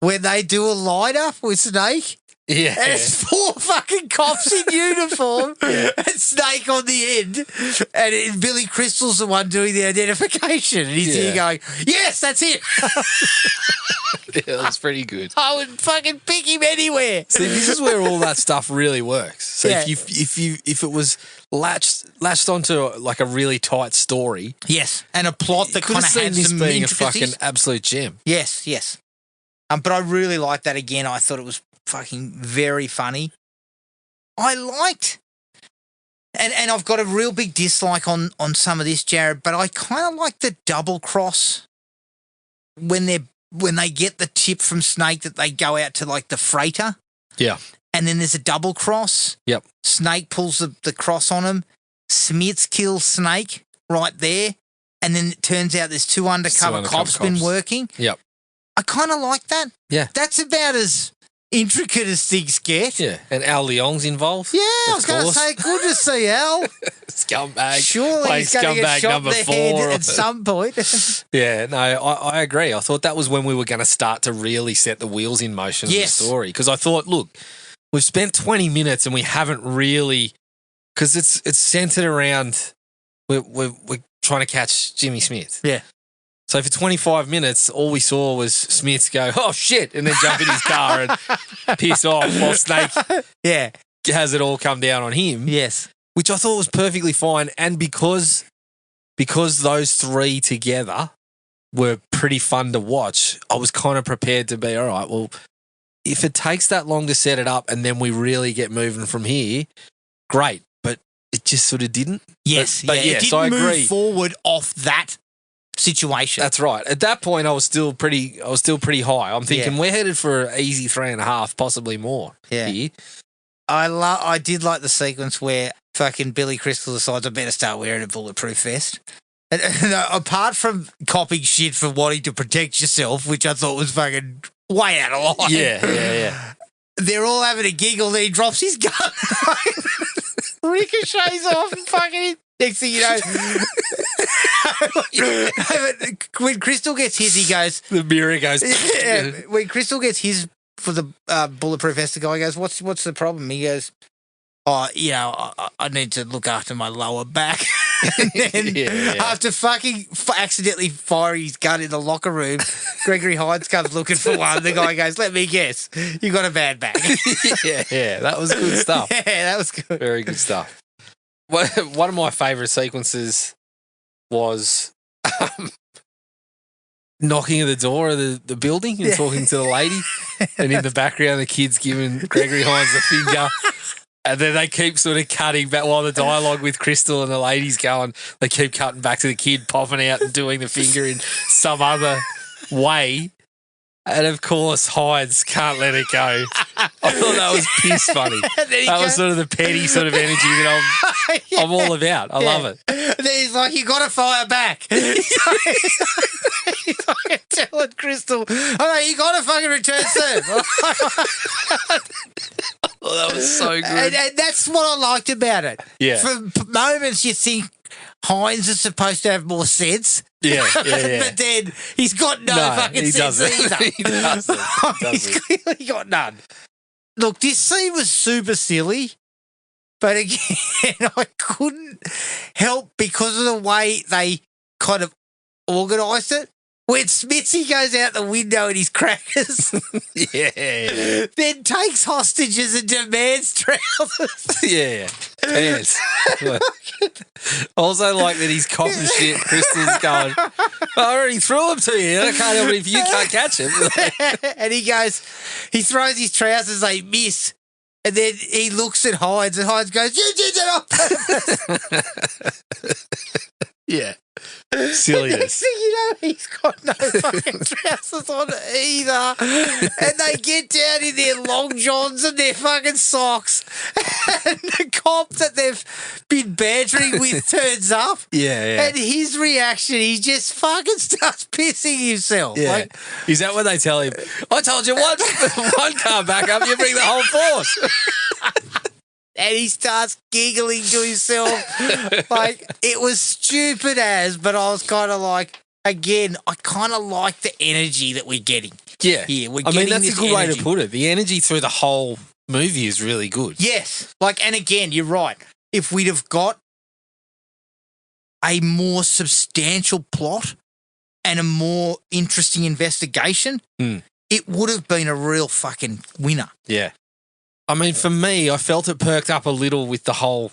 When they do a light-up with Snake, yeah. and it's 4 fucking cops in uniform, and Snake on the end, and Billy Crystal's the one doing the identification, and he's here going, yes, that's it. Yeah, that's pretty good. I would fucking pick him anywhere. See, this is where all that stuff really works. So Yeah. if it was latched latched onto like a really tight story. Yes, and a plot that Could kind have of seen had this some being a intricacies. fucking absolute gem. Yes, yes. But I really liked that again. I thought it was fucking very funny. I liked, and I've got a real big dislike on some of this, Jared, but I kind of like the double cross when they get the tip from Snake that they go out to like the freighter. Yeah. And then there's a double cross. Yep. Snake pulls the cross on him. Smits kills Snake right there. And then it turns out there's two undercover cops been working. Yep. I kind of like that. Yeah. That's about as intricate as things get. Yeah. And Al Leong's involved. Yeah, I was going to say, good to see Al. Scumbag. Surely he's going to get shot in the head at some point. Yeah, no, I agree. I thought that was when we were going to start to really set the wheels in motion of the story. Because I thought, look, we've spent 20 minutes and we haven't really, because it's centered around we're trying to catch Jimmy Smith. Yeah. So for 25 minutes, all we saw was Smith go, oh shit, and then jump in his car and piss off while Snake has it all come down on him. Yes. Which I thought was perfectly fine. And because those three together were pretty fun to watch, I was kind of prepared to be, all right, well, if it takes that long to set it up and then we really get moving from here, great. But it just sort of didn't. Yes. But it didn't I move agree. forward off that situation. That's right. At that point, I was still pretty high. I'm thinking we're headed for an easy 3.5, possibly more. Yeah. Here. I did like the sequence where fucking Billy Crystal decides I better start wearing a bulletproof vest. And apart from copying shit for wanting to protect yourself, which I thought was fucking way out of line. Yeah. They're all having a giggle. Then he drops his gun, ricochets off, and fucking. Next thing you know, when Crystal gets his, he goes. The mirror goes. Yeah, when Crystal gets his for the bulletproof vest, the guy goes, "What's the problem?" He goes, "Oh, I need to look after my lower back." And then after fucking accidentally firing his gun in the locker room, Gregory Hines comes looking for one. The guy goes, "Let me guess, you got a bad back." Yeah, that was good stuff. Yeah, that was good. Very good stuff. One of my favourite sequences was knocking at the door of the building and talking to the lady, and in the background the kid's giving Gregory Hines the finger. And then they keep sort of cutting back while the dialogue with Crystal and the lady's going. They keep cutting back to the kid popping out and doing the finger in some other way. And of course, Hines can't let it go. I thought that was piss funny. That was sort of the petty sort of energy that I'm all about. I love it. And then he's like, "You got to fire back." He's fucking telling Crystal, "Oh no, you got to fucking return serve." Oh, that was so good. And that's what I liked about it. Yeah. For moments, you think Hines is supposed to have more sense. Yeah. But then he's got no fucking sense either. He doesn't. He's clearly got none. Look, this scene was super silly, but again, I couldn't help because of the way they kind of organised it. When Smitsy goes out the window in his crackers, then takes hostages and demands trousers. Yeah. Pants. I also like that he's copping shit. Crystal's going, "I already threw him to you. I can't help it if you can't catch him." And he throws his trousers, they miss. And then he looks at Hines and Hines goes, "You did it on purpose." Yeah. Silliness. He's got no fucking trousers on either. And they get down in their long johns and their fucking socks. And the cop that they've been bantering with turns up. Yeah. And his reaction, he just fucking starts pissing himself. Yeah. Like, Is that when they tell him, "I told you one car back up, you bring the whole force"? and he starts giggling to himself. Like, it was stupid as, but I was kind of like, again, I kind of like the energy that we're getting. Yeah. Here. We're I mean, getting that's this a good way energy. to put it. The energy through the whole movie is really good. Yes. Like, and again, you're right. If we'd have got a more substantial plot and a more interesting investigation, it would have been a real fucking winner. Yeah. I mean, for me, I felt it perked up a little with the whole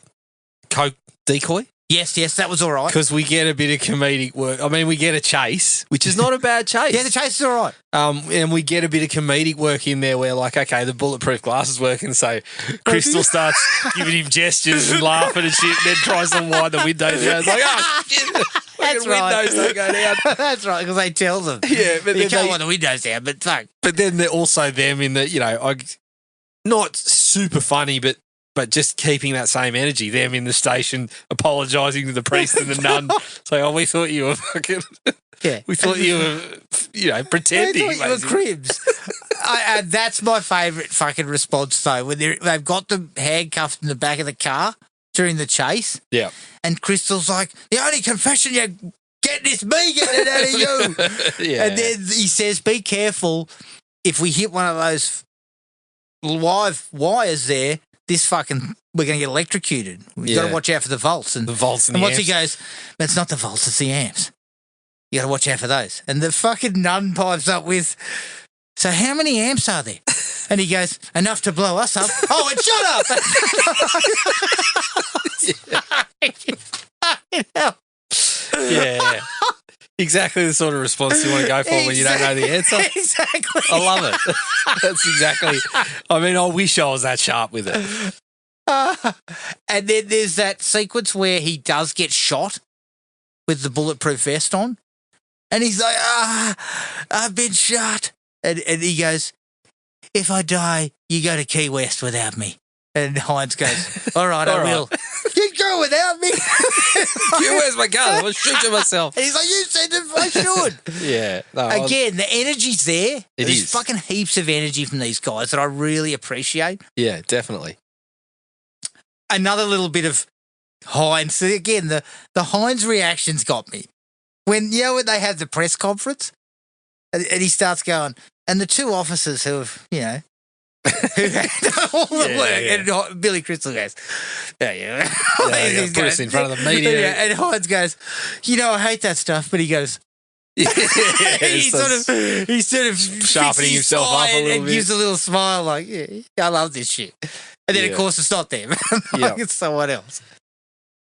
coke decoy. Yes, that was all right. Because we get a bit of comedic work. I mean, we get a chase, which is not a bad chase. Yeah, the chase is all right. And we get a bit of comedic work in there where, like, okay, the bulletproof glass is working, so Crystal starts giving him gestures and laughing and shit, and then tries to wind the windows down. It's like, oh, shit, That's right. windows don't go down. That's right, because they tell them. Yeah, but You then can't wind the windows down, but fuck. But then they're also them in the, not super funny, but just keeping that same energy. Them in the station apologising to the priest and the nun, saying, "Oh, we thought you were fucking, we thought you were, pretending." They thought you were cribs. That's my favourite fucking response though, when they've got them handcuffed in the back of the car during the chase. Yeah, and Crystal's like, "The only confession you're getting is me getting it out of you." yeah. And then he says, "Be careful if we hit one of those live wires there. We're going to get electrocuted. We've got to watch out for the volts." And the volts and and the once he amps. goes, "But it's not the volts, it's the amps. You got to watch out for those." And the fucking nun pipes up with, "So how many amps are there?" And he goes, "Enough to blow us up." "Oh, and shut up!" Yeah. Exactly the sort of response you want to go for when you don't know the answer. Exactly. I love it. That's exactly. I mean, I wish I was that sharp with it. And then there's that sequence where he does get shot with the bulletproof vest on. And he's like, I've been shot. And he goes, "If I die, you go to Key West without me." And Hines goes, "All right, I will." "You go without me." Where's my gun? I'm going to shoot you myself. He's like, "You said that I should." Yeah. No, Again, the energy's there. It There's is. fucking heaps of energy from these guys that I really appreciate. Yeah, definitely. Another little bit of Hines. Again, the Hines reactions got me. When they have the press conference and he starts going, and the two officers who have, who had done all the work. And Billy Crystal goes, Yeah, put us in front of the media. Yeah, and Hines goes, "I hate that stuff," but he goes, he sort of sharpening himself up a little and bit. gives a little smile like, "Yeah, I love this shit." And then, of course, it's not them. It's someone else.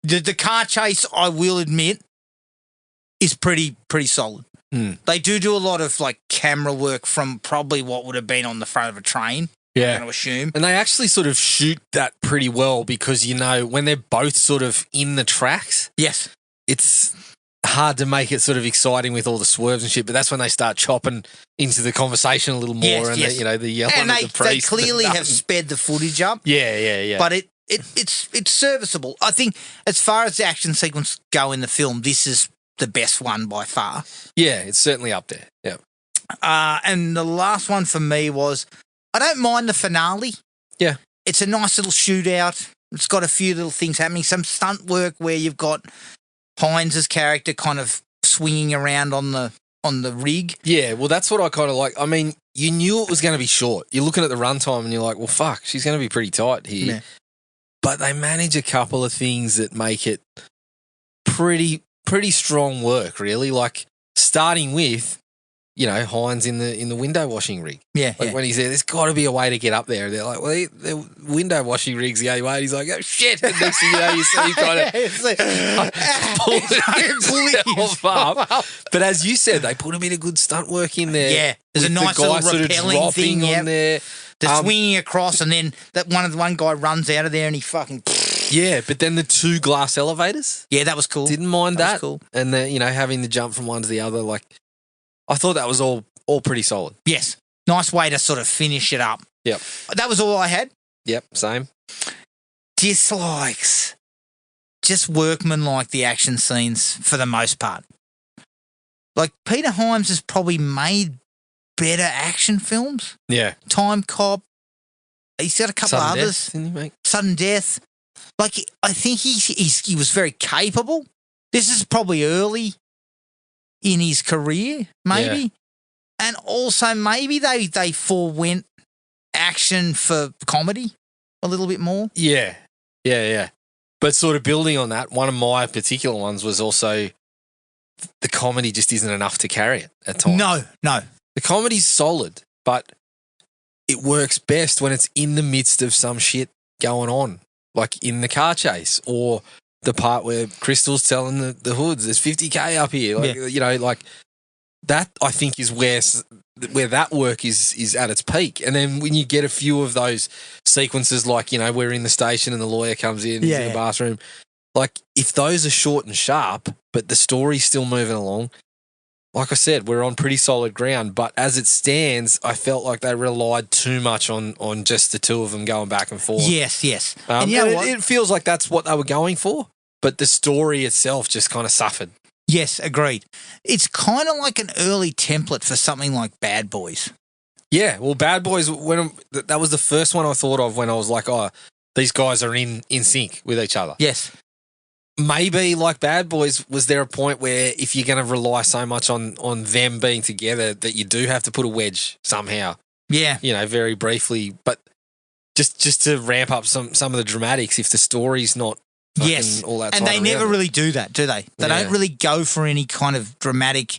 The car chase, I will admit, is pretty solid. They do a lot of like camera work from probably what would have been on the front of a train. Yeah. I'm going to assume. And they actually sort of shoot that pretty well because, when they're both sort of in the tracks, Yes. it's hard to make it sort of exciting with all the swerves and shit, but that's when they start chopping into the conversation a little more Yes, and yes. the yelling And at they the priest. clearly have sped the footage up. Yeah. But it's serviceable. I think as far as the action sequence go in the film, this is the best one by far. Yeah, it's certainly up there. Yeah. And the last one for me was, I don't mind the finale. Yeah. It's a nice little shootout. It's got a few little things happening. Some stunt work where you've got Hines' character kind of swinging around on the rig. Yeah, well, that's what I kind of like. I mean, you knew it was going to be short. You're looking at the runtime and you're like, well, fuck, she's going to be pretty tight here. Yeah. But they manage a couple of things that make it pretty strong work, really. Like starting with, Hines in the window washing rig. Yeah. Like when he's there, there's got to be a way to get up there. They're like, well, the window washing rig's the only way. And he's like, oh shit! And next thing you know, you see him kind of pull himself up. But as you said, they put a bit of good stunt work in there. Yeah, there's a with nice the guy little sort of rappelling dropping thing on there. The swinging across, and then that one guy runs out of there, and he fucking. Yeah, but then the two glass elevators. Yeah, that was cool. Didn't mind That that. was cool. And the having the jump from one to the other, like I thought that was all pretty solid. Yes, nice way to sort of finish it up. Yep. That was all I had. Yep, same. Dislikes, just workmanlike the action scenes for the most part. Like Peter Hines has probably made better action films. Yeah. Time Cop. He's got a couple Sudden others. Death, didn't he make? Sudden Death. Like, I think he was very capable. This is probably early in his career, maybe. Yeah. And also maybe they forewent action for comedy a little bit more. Yeah. But sort of building on that, one of my particular ones was also the comedy just isn't enough to carry it at times. No. The comedy's solid, but it works best when it's in the midst of some shit going on, like in the car chase or the part where Crystal's telling the hoods there's 50K up here. Like, you know, like that I think is where that work is at its peak. And then when you get a few of those sequences, like, you know, we're in the station and the lawyer comes in, he's in the bathroom. Like, if those are short and sharp, but the story's still moving along, like I said, we're on pretty solid ground. But as it stands, I felt like they relied too much on just the two of them going back and forth. Yes. And you know what? It feels like that's what they were going for, but the story itself just kind of suffered. Yes, agreed. It's kind of like an early template for something like Bad Boys. Yeah, well, Bad Boys, that was the first one I thought of when I was like, oh, these guys are in sync with each other. Yes. Maybe like Bad Boys, was there a point where if you're going to rely so much on them being together that you do have to put a wedge somehow? Yeah. You know, very briefly, but just to ramp up some of the dramatics if the story's not fucking all that time. And they never around it. really do that, do they? They don't really go for any kind of dramatic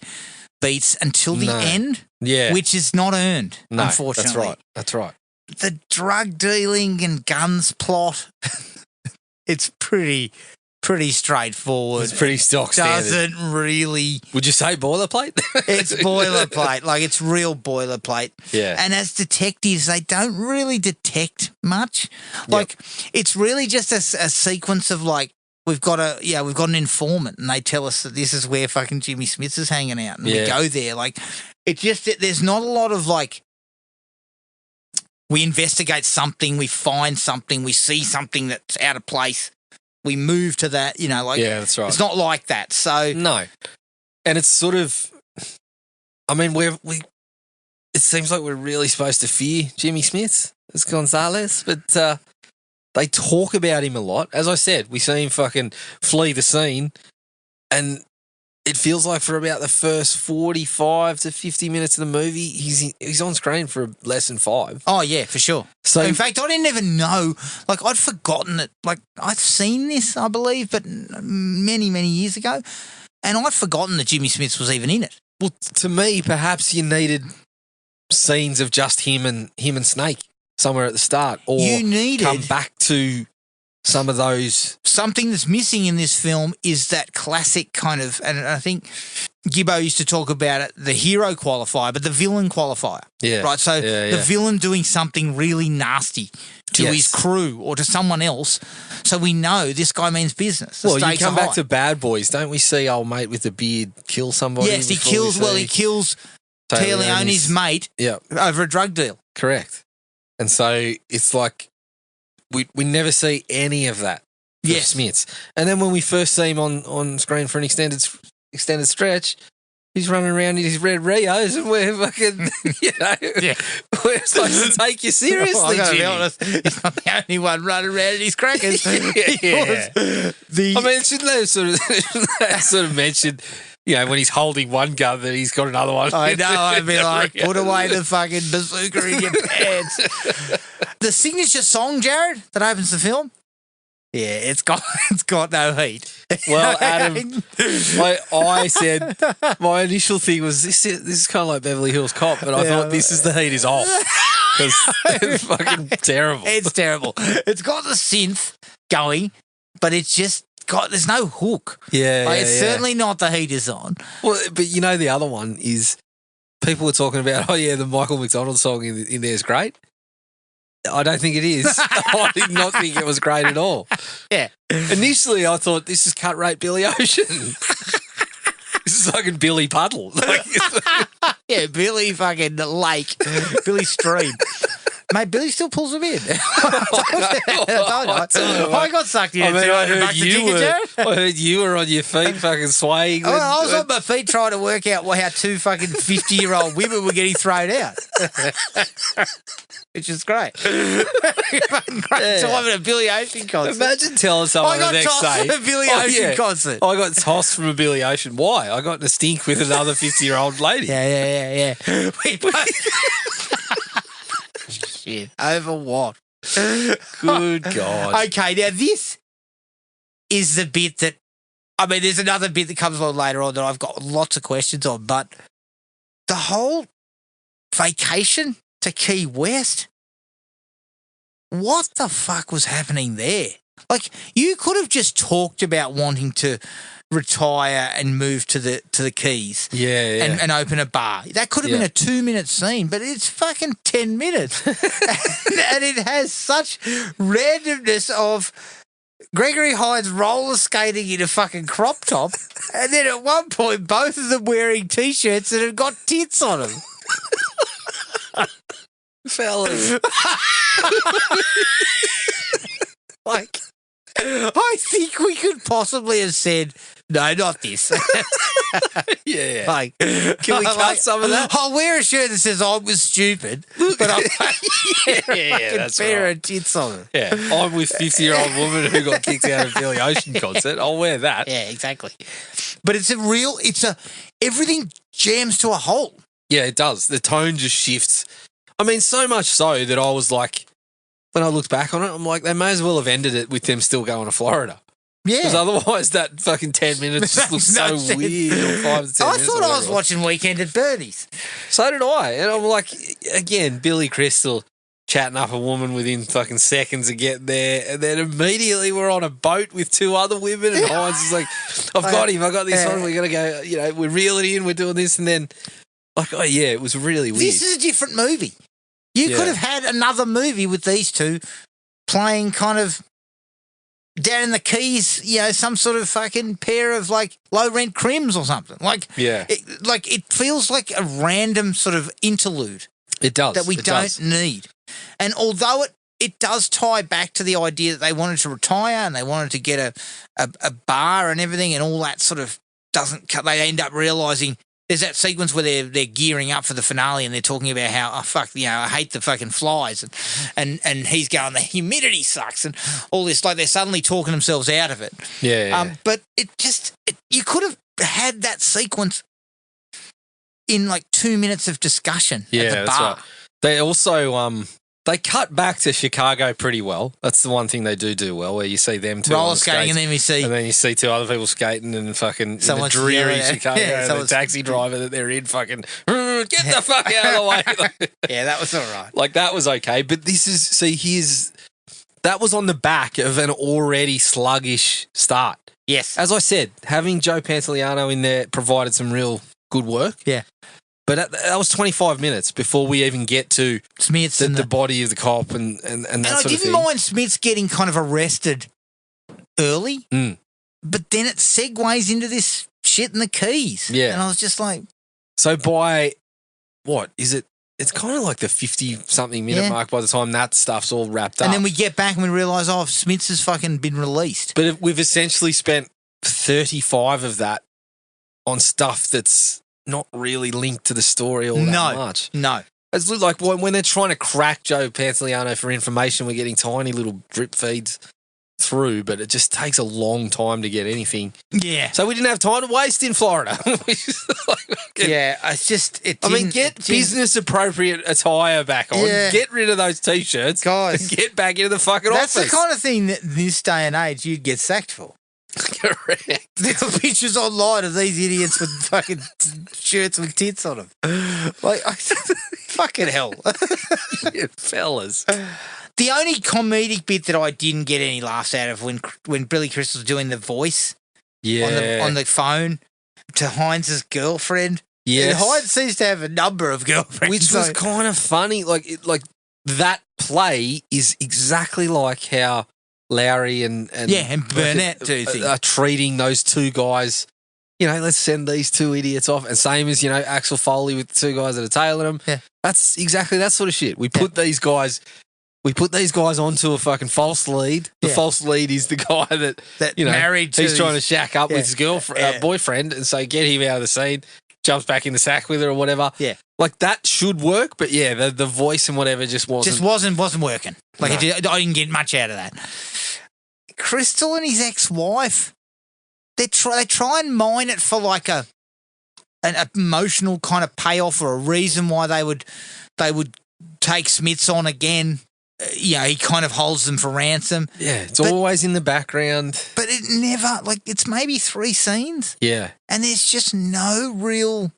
beats until the end, which is not earned, unfortunately. That's right. The drug dealing and guns plot, it's pretty straightforward. It's pretty stock standard. Doesn't really. Would you say boilerplate? It's boilerplate. Like, it's real boilerplate. Yeah. And as detectives, they don't really detect much. Like, it's really just a sequence of, like, we've got an informant and they tell us that this is where fucking Jimmy Smith is hanging out and we go there. Like, it's just that there's not a lot of, like, we investigate something, we find something, we see something that's out of place. We move to that, you know, like, that's right. It's not like that. So no, and it's sort of, I mean, it seems like we're really supposed to fear Jimmy Smith as Gonzalez, but they talk about him a lot. As I said, we see him fucking flee the scene, and it feels like for about the first 45 to 50 minutes of the movie, he's on screen for less than 5. Oh, yeah, for sure. So in fact, I didn't even know, like, I'd forgotten it. Like, I've seen this, I believe, but many, many years ago, and I'd forgotten that Jimmy Smith was even in it. Well, to me, perhaps you needed scenes of just him and Snake somewhere at the start, or you needed come back to some of those. Something that's missing in this film is that classic kind of, and I think Gibbo used to talk about it, the hero qualifier, but the villain qualifier. Yeah. Right. So the villain doing something really nasty to his crew or to someone else. So we know this guy means business. Well, you come back to Bad Boys, don't we see old mate with the beard kill somebody? Yes, he kills Tia Leone's mate over a drug deal. Correct. And so it's like we never see any of that for Smiths. And then when we first see him on screen for an extended stretch, he's running around in his red Rios and we're fucking, we're supposed to take you seriously, Jimmy. Be honest, he's not the only one running around in his crackers. I mean, shouldn't they sort of mention, you know, when he's holding one gun that he's got another one? I know, I'd be like, put away the fucking bazooka in your pants. The signature song, Jared, that opens the film, it's got no heat. Well, Adam, I said my initial thing was this is kind of like Beverly Hills Cop, but I thought this is the heat is off because it's fucking terrible. It's terrible. It's got the synth going, but it's just there's no hook. It's certainly not the heat is on. Well, but you know the other one is people were talking about, the Michael McDonald song in there is great. I don't think it is. I did not think it was great at all. Yeah. Initially, I thought this is cut rate Billy Ocean. This is fucking Billy Puddle. Billy fucking Lake. Billy Stream. Mate, Billy still pulls him in. I got sucked in. I heard you were on your feet fucking swaying. I was on my feet trying to work out how two fucking 50-year-old women were getting thrown out. Which is great. Great time at a Billy Ocean concert. Imagine telling someone the next day. I got tossed at a Billy Ocean concert. I got tossed from a Billy Ocean. Why? I got in a stink with another 50-year-old lady. Yeah. We both... Shit. Over what? Good God. Okay, now this is the bit that, I mean, there's another bit that comes along later on that I've got lots of questions on, but the whole vacation to Key West, what the fuck was happening there? Like, you could have just talked about wanting to retire and move to the Keys. Yeah. And open a bar. That could have been a 2-minute scene, but it's fucking 10 minutes. And it has such randomness of Gregory Hines roller skating in a fucking crop top, and then at one point both of them wearing T-shirts that have got tits on them. Fellas. Like, I think we could possibly have said, no, not this. Yeah. Like, can we cut some of that? I'll wear a shirt that says I was stupid, but I'll yeah, that's pair right. of tits on it. Yeah, I'm with 50-year-old woman who got kicked out of Billy Ocean concert. I'll wear that. Yeah, exactly. But everything jams to a halt. Yeah, it does. The tone just shifts. I mean, so much so that I was like, when I looked back on it, I'm like, they may as well have ended it with them still going to Florida. Because Yeah. otherwise that fucking 10 minutes just looks No so sense. weird. Or 5 to 10 I minutes. thought or I was whatever. watching Weekend at Bernie's. So did I. And I'm like, again, Billy Crystal chatting up a woman within fucking seconds of getting there. And then immediately we're on a boat with 2 other women. And Hines is like, I've got him. I got this one. We're going to go, we're reeling in. We're doing this. And then, like, oh, yeah, it was really weird. This is a different movie. You could have had another movie with these two playing kind of down in the Keys, some sort of fucking pair of like low rent crims or something. Like, it feels like a random sort of interlude. It does. That we don't need. And although it does tie back to the idea that they wanted to retire and they wanted to get a bar and everything, and all that sort of doesn't cut. They end up realizing there's that sequence where they're gearing up for the finale and they're talking about how, oh, fuck, I hate the fucking flies. And he's going, the humidity sucks and all this. Like, they're suddenly talking themselves out of it. Yeah. But you could have had that sequence in like 2 minutes of discussion at the bar. That's right. They also, they cut back to Chicago pretty well. That's the one thing they do well, where you see them two roller on the skating, skates, and then you see 2 other people skating and fucking in the Someone's dreary yelling, Chicago. yeah, and the taxi driver that they're in fucking get the fuck out of the way. Yeah, that was all right. Like, that was okay, but this is that was on the back of an already sluggish start. Yes. As I said, having Joe Pantoliano in there provided some real good work. Yeah. But that was 25 minutes before we even get to Smiths the body of the cop and that and sort of I thing. didn't mind Smiths getting kind of arrested early, but then it segues into this shit in the Keys. Yeah. And I was just like... So by, what, is it? It's kind of like the 50-something minute mark by the time that stuff's all wrapped up. And then we get back and we realise, Smiths has fucking been released. But we've essentially spent 35 of that on stuff that's not really linked to the story all that much. No. It's like when they're trying to crack Joe Pantoliano for information, we're getting tiny little drip feeds through, but it just takes a long time to get anything. Yeah. So we didn't have time to waste in Florida. It's just... get business appropriate attire back on. Yeah. Get rid of those T-shirts. Guys. And get back into the fucking That's office. the kind of thing that this day and age you'd get sacked for. Correct. There are pictures online of these idiots with fucking shirts with tits on them. Like, fucking hell. Yeah, fellas. The only comedic bit that I didn't get any laughs out of when Billy Crystal's doing the voice on the phone to Hines' girlfriend. Yes. And Hines seems to have a number of girlfriends. Which was kind of funny. Like that play is exactly like how Lowry and Burnett do things. Are treating those 2 guys. Let's send these 2 idiots off. And same as, Axel Foley with the 2 guys that are tailing him. Yeah. That's exactly that sort of shit. We put these guys onto a fucking false lead. The false lead is the guy that married to he's trying to shack up with his girlfriend, boyfriend, and say, get him out of the scene, jumps back in the sack with her or whatever. Yeah. Like, that should work, but yeah, the voice and whatever just wasn't working. Like, I didn't get much out of that. Crystal and his ex-wife, they try and mine it for like an emotional kind of payoff or a reason why they would take Smiths on again. He kind of holds them for ransom. Yeah, it's always in the background. But it never, it's maybe 3 scenes. Yeah. And there's just no real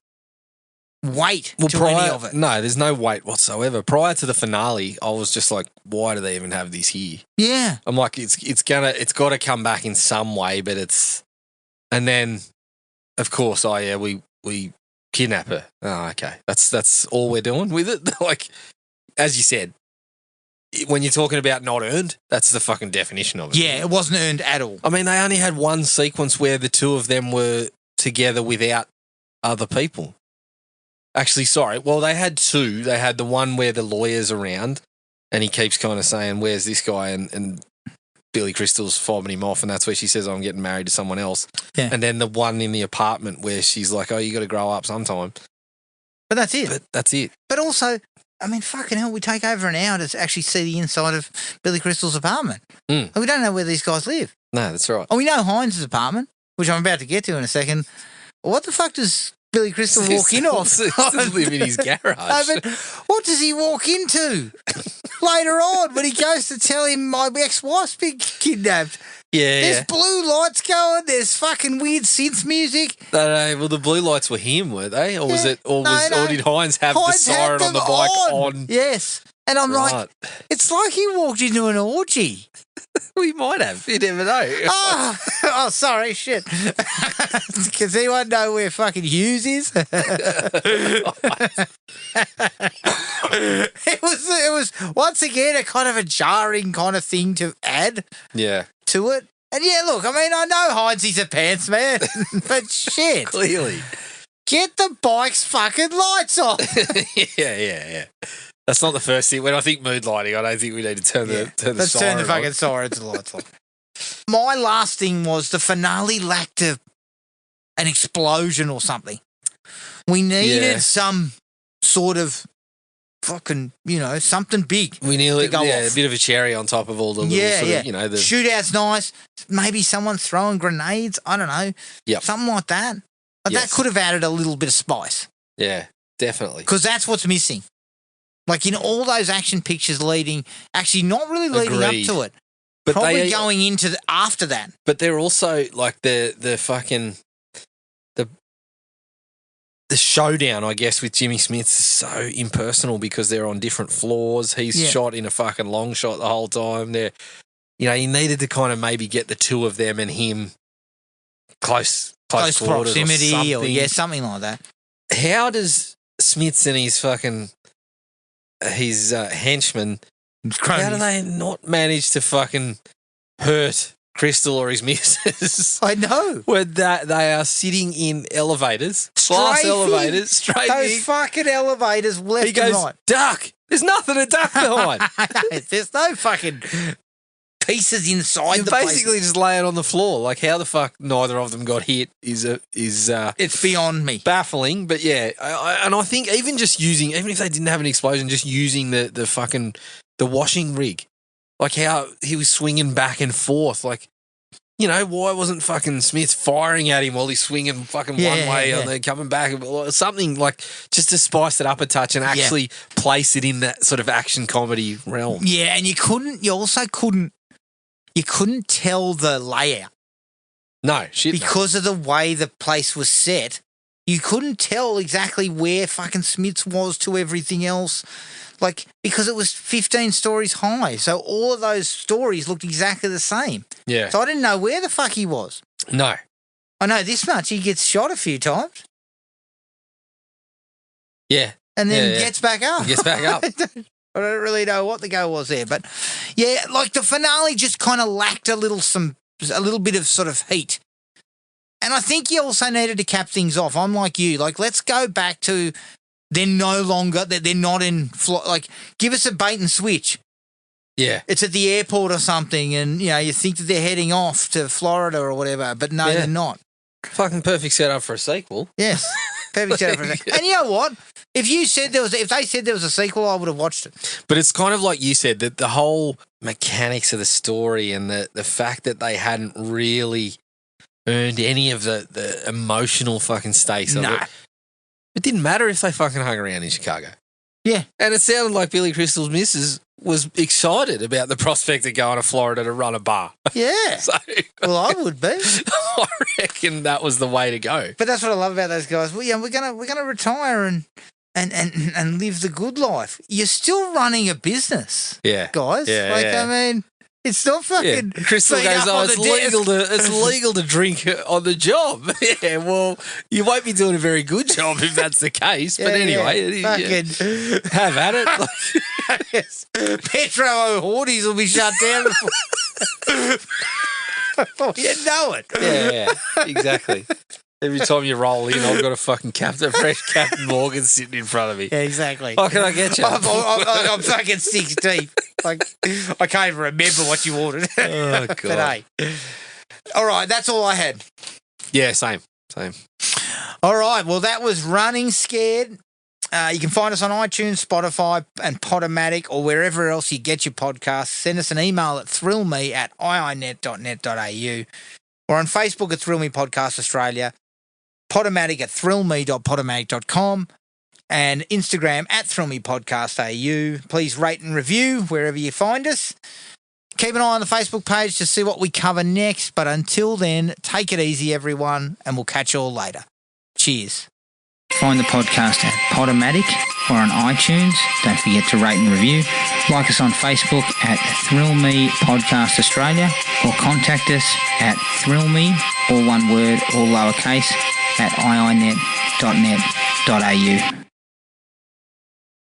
weight to any of it. No, there's no weight whatsoever. Prior to the finale, I was just like, why do they even have this here? Yeah. I'm like, it's got to come back in some way, but and then, of course, we kidnap her. Oh, okay. That's all we're doing with it. Like, as you said, when you're talking about not earned, that's the fucking definition of it. Yeah, it wasn't earned at all. I mean, they only had one sequence where the two of them were together without other people. Actually, sorry. Well, they had two. They had the one where the lawyer's around and he keeps kind of saying, where's this guy? And Billy Crystal's fobbing him off, and that's where she says, I'm getting married to someone else. Yeah. And then the one in the apartment where she's like, oh, you got to grow up sometime. But that's it. But also, I mean, fucking hell, we take over an hour to actually see the inside of Billy Crystal's apartment. We don't know where these guys live. No, that's right. Oh, we know Hines' apartment, which I'm about to get to in a second. What the fuck does Billy Crystal walk in off? Doesn't live in his garage. No, but what does he walk into later on when he goes to tell him my ex-wife's been kidnapped? Yeah, There's blue lights going. There's fucking weird synth music. No, well, the blue lights were him, were they? Or was it? Or did Hines have the siren on the bike on? Yes, and I'm like, it's like he walked into an orgy. We might have. You never know. Oh, sorry, shit. Does anyone know where fucking Hughes is? It was once again a kind of a jarring kind of thing to add to it. And yeah, look, I mean, I know Heinzie's a pants man, but shit. Clearly. Get the bike's fucking lights off. Yeah. That's not the first thing. When I think mood lighting, I don't think we need to turn the Let's siren turn the fucking sirens lights off. My last thing was the finale lacked an explosion or something. We needed some sort of fucking, something big. We nearly go off. A bit of a cherry on top of all the little sort of, the shootout's nice. Maybe someone throwing grenades. I don't know. Yep. Something like that. But that could have added a little bit of spice. Yeah, definitely. Because that's what's missing. Like in all those action pictures not really leading up to it. But probably going into after that. But they're also like the fucking the showdown, I guess, with Jimmy Smith is so impersonal because they're on different floors. He's shot in a fucking long shot the whole time. They're, you needed to kind of maybe get the two of them and him close proximity or something like that. How does Smiths and his fucking henchmen, how do they not manage to fucking hurt Crystal or his missus? I know. When they are sitting in elevators, glass elevators, straight those in. fucking elevators left He goes, and right. duck. There's nothing to duck behind. There's no fucking pieces inside You're the basically just laying on the floor. Like, how the fuck neither of them got hit is it's beyond me. Baffling, but yeah. I think even if they didn't have an explosion, just using the fucking the washing rig, like how he was swinging back and forth, like, why wasn't fucking Smith firing at him while he's swinging fucking one way and then coming back? Something like just to spice it up a touch and actually place it in that sort of action comedy realm. Yeah, and you couldn't tell the layout. No, shit. Because of the way the place was set, you couldn't tell exactly where fucking Smith's was to everything else. Like, because it was 15 stories high. So all of those stories looked exactly the same. Yeah. So I didn't know where the fuck he was. No. I know this much. He gets shot a few times. Yeah. And then gets back up. He gets back up. I don't really know what the go was there. But, yeah, like the finale just kind of lacked a little bit of sort of heat. And I think you also needed to cap things off. I'm like you. Like, let's go back to they're no longer, they're not in, like, give us a bait and switch. Yeah. It's at the airport or something and, you think that they're heading off to Florida or whatever, but no, they're not. Fucking perfect setup for a sequel. Yes. Perfect setup for a sequel. And you know what? If they said there was a sequel, I would have watched it. But it's kind of like you said, that the whole mechanics of the story and the fact that they hadn't really earned any of the emotional fucking stakes of it. It didn't matter if they fucking hung around in Chicago. Yeah. And it sounded like Billy Crystal's missus was excited about the prospect of going to Florida to run a bar. Yeah. So Well, I would be. I reckon that was the way to go. But that's what I love about those guys. Well, yeah, we're gonna retire and live the good life. You're still running a business, Yeah. guys. Yeah, like, yeah. I mean, it's not fucking. Crystal feet goes, up "Oh, on it's the desk." it's legal to drink on the job." Yeah, well, you won't be doing a very good job if that's the case. But anyway, fucking have at it. yes. Petro O'Horties will be shut down. You know it. Yeah, exactly. Every time you roll in, I've got a fucking fresh Captain Morgan sitting in front of me. Yeah, exactly. How can I get you? I'm fucking 6 deep. Like, I can't even remember what you ordered. Oh, God. But hey. All right, that's all I had. Yeah, same. All right, well, that was Running Scared. You can find us on iTunes, Spotify, and Podomatic, or wherever else you get your podcasts. Send us an email at thrillme@iinet.net.au, or on Facebook at Thrill Me Podcast Australia, Podomatic at thrillme.podomatic.com, and Instagram at thrillmepodcast.au. Please rate and review wherever you find us. Keep an eye on the Facebook page to see what we cover next, but until then, take it easy, everyone, and we'll catch you all later. Cheers. Find the podcast at Podomatic or on iTunes. Don't forget to rate and review. Like us on Facebook at Thrill Me Podcast Australia, or contact us at thrillme, all one word, all lowercase, at iinet.net.au.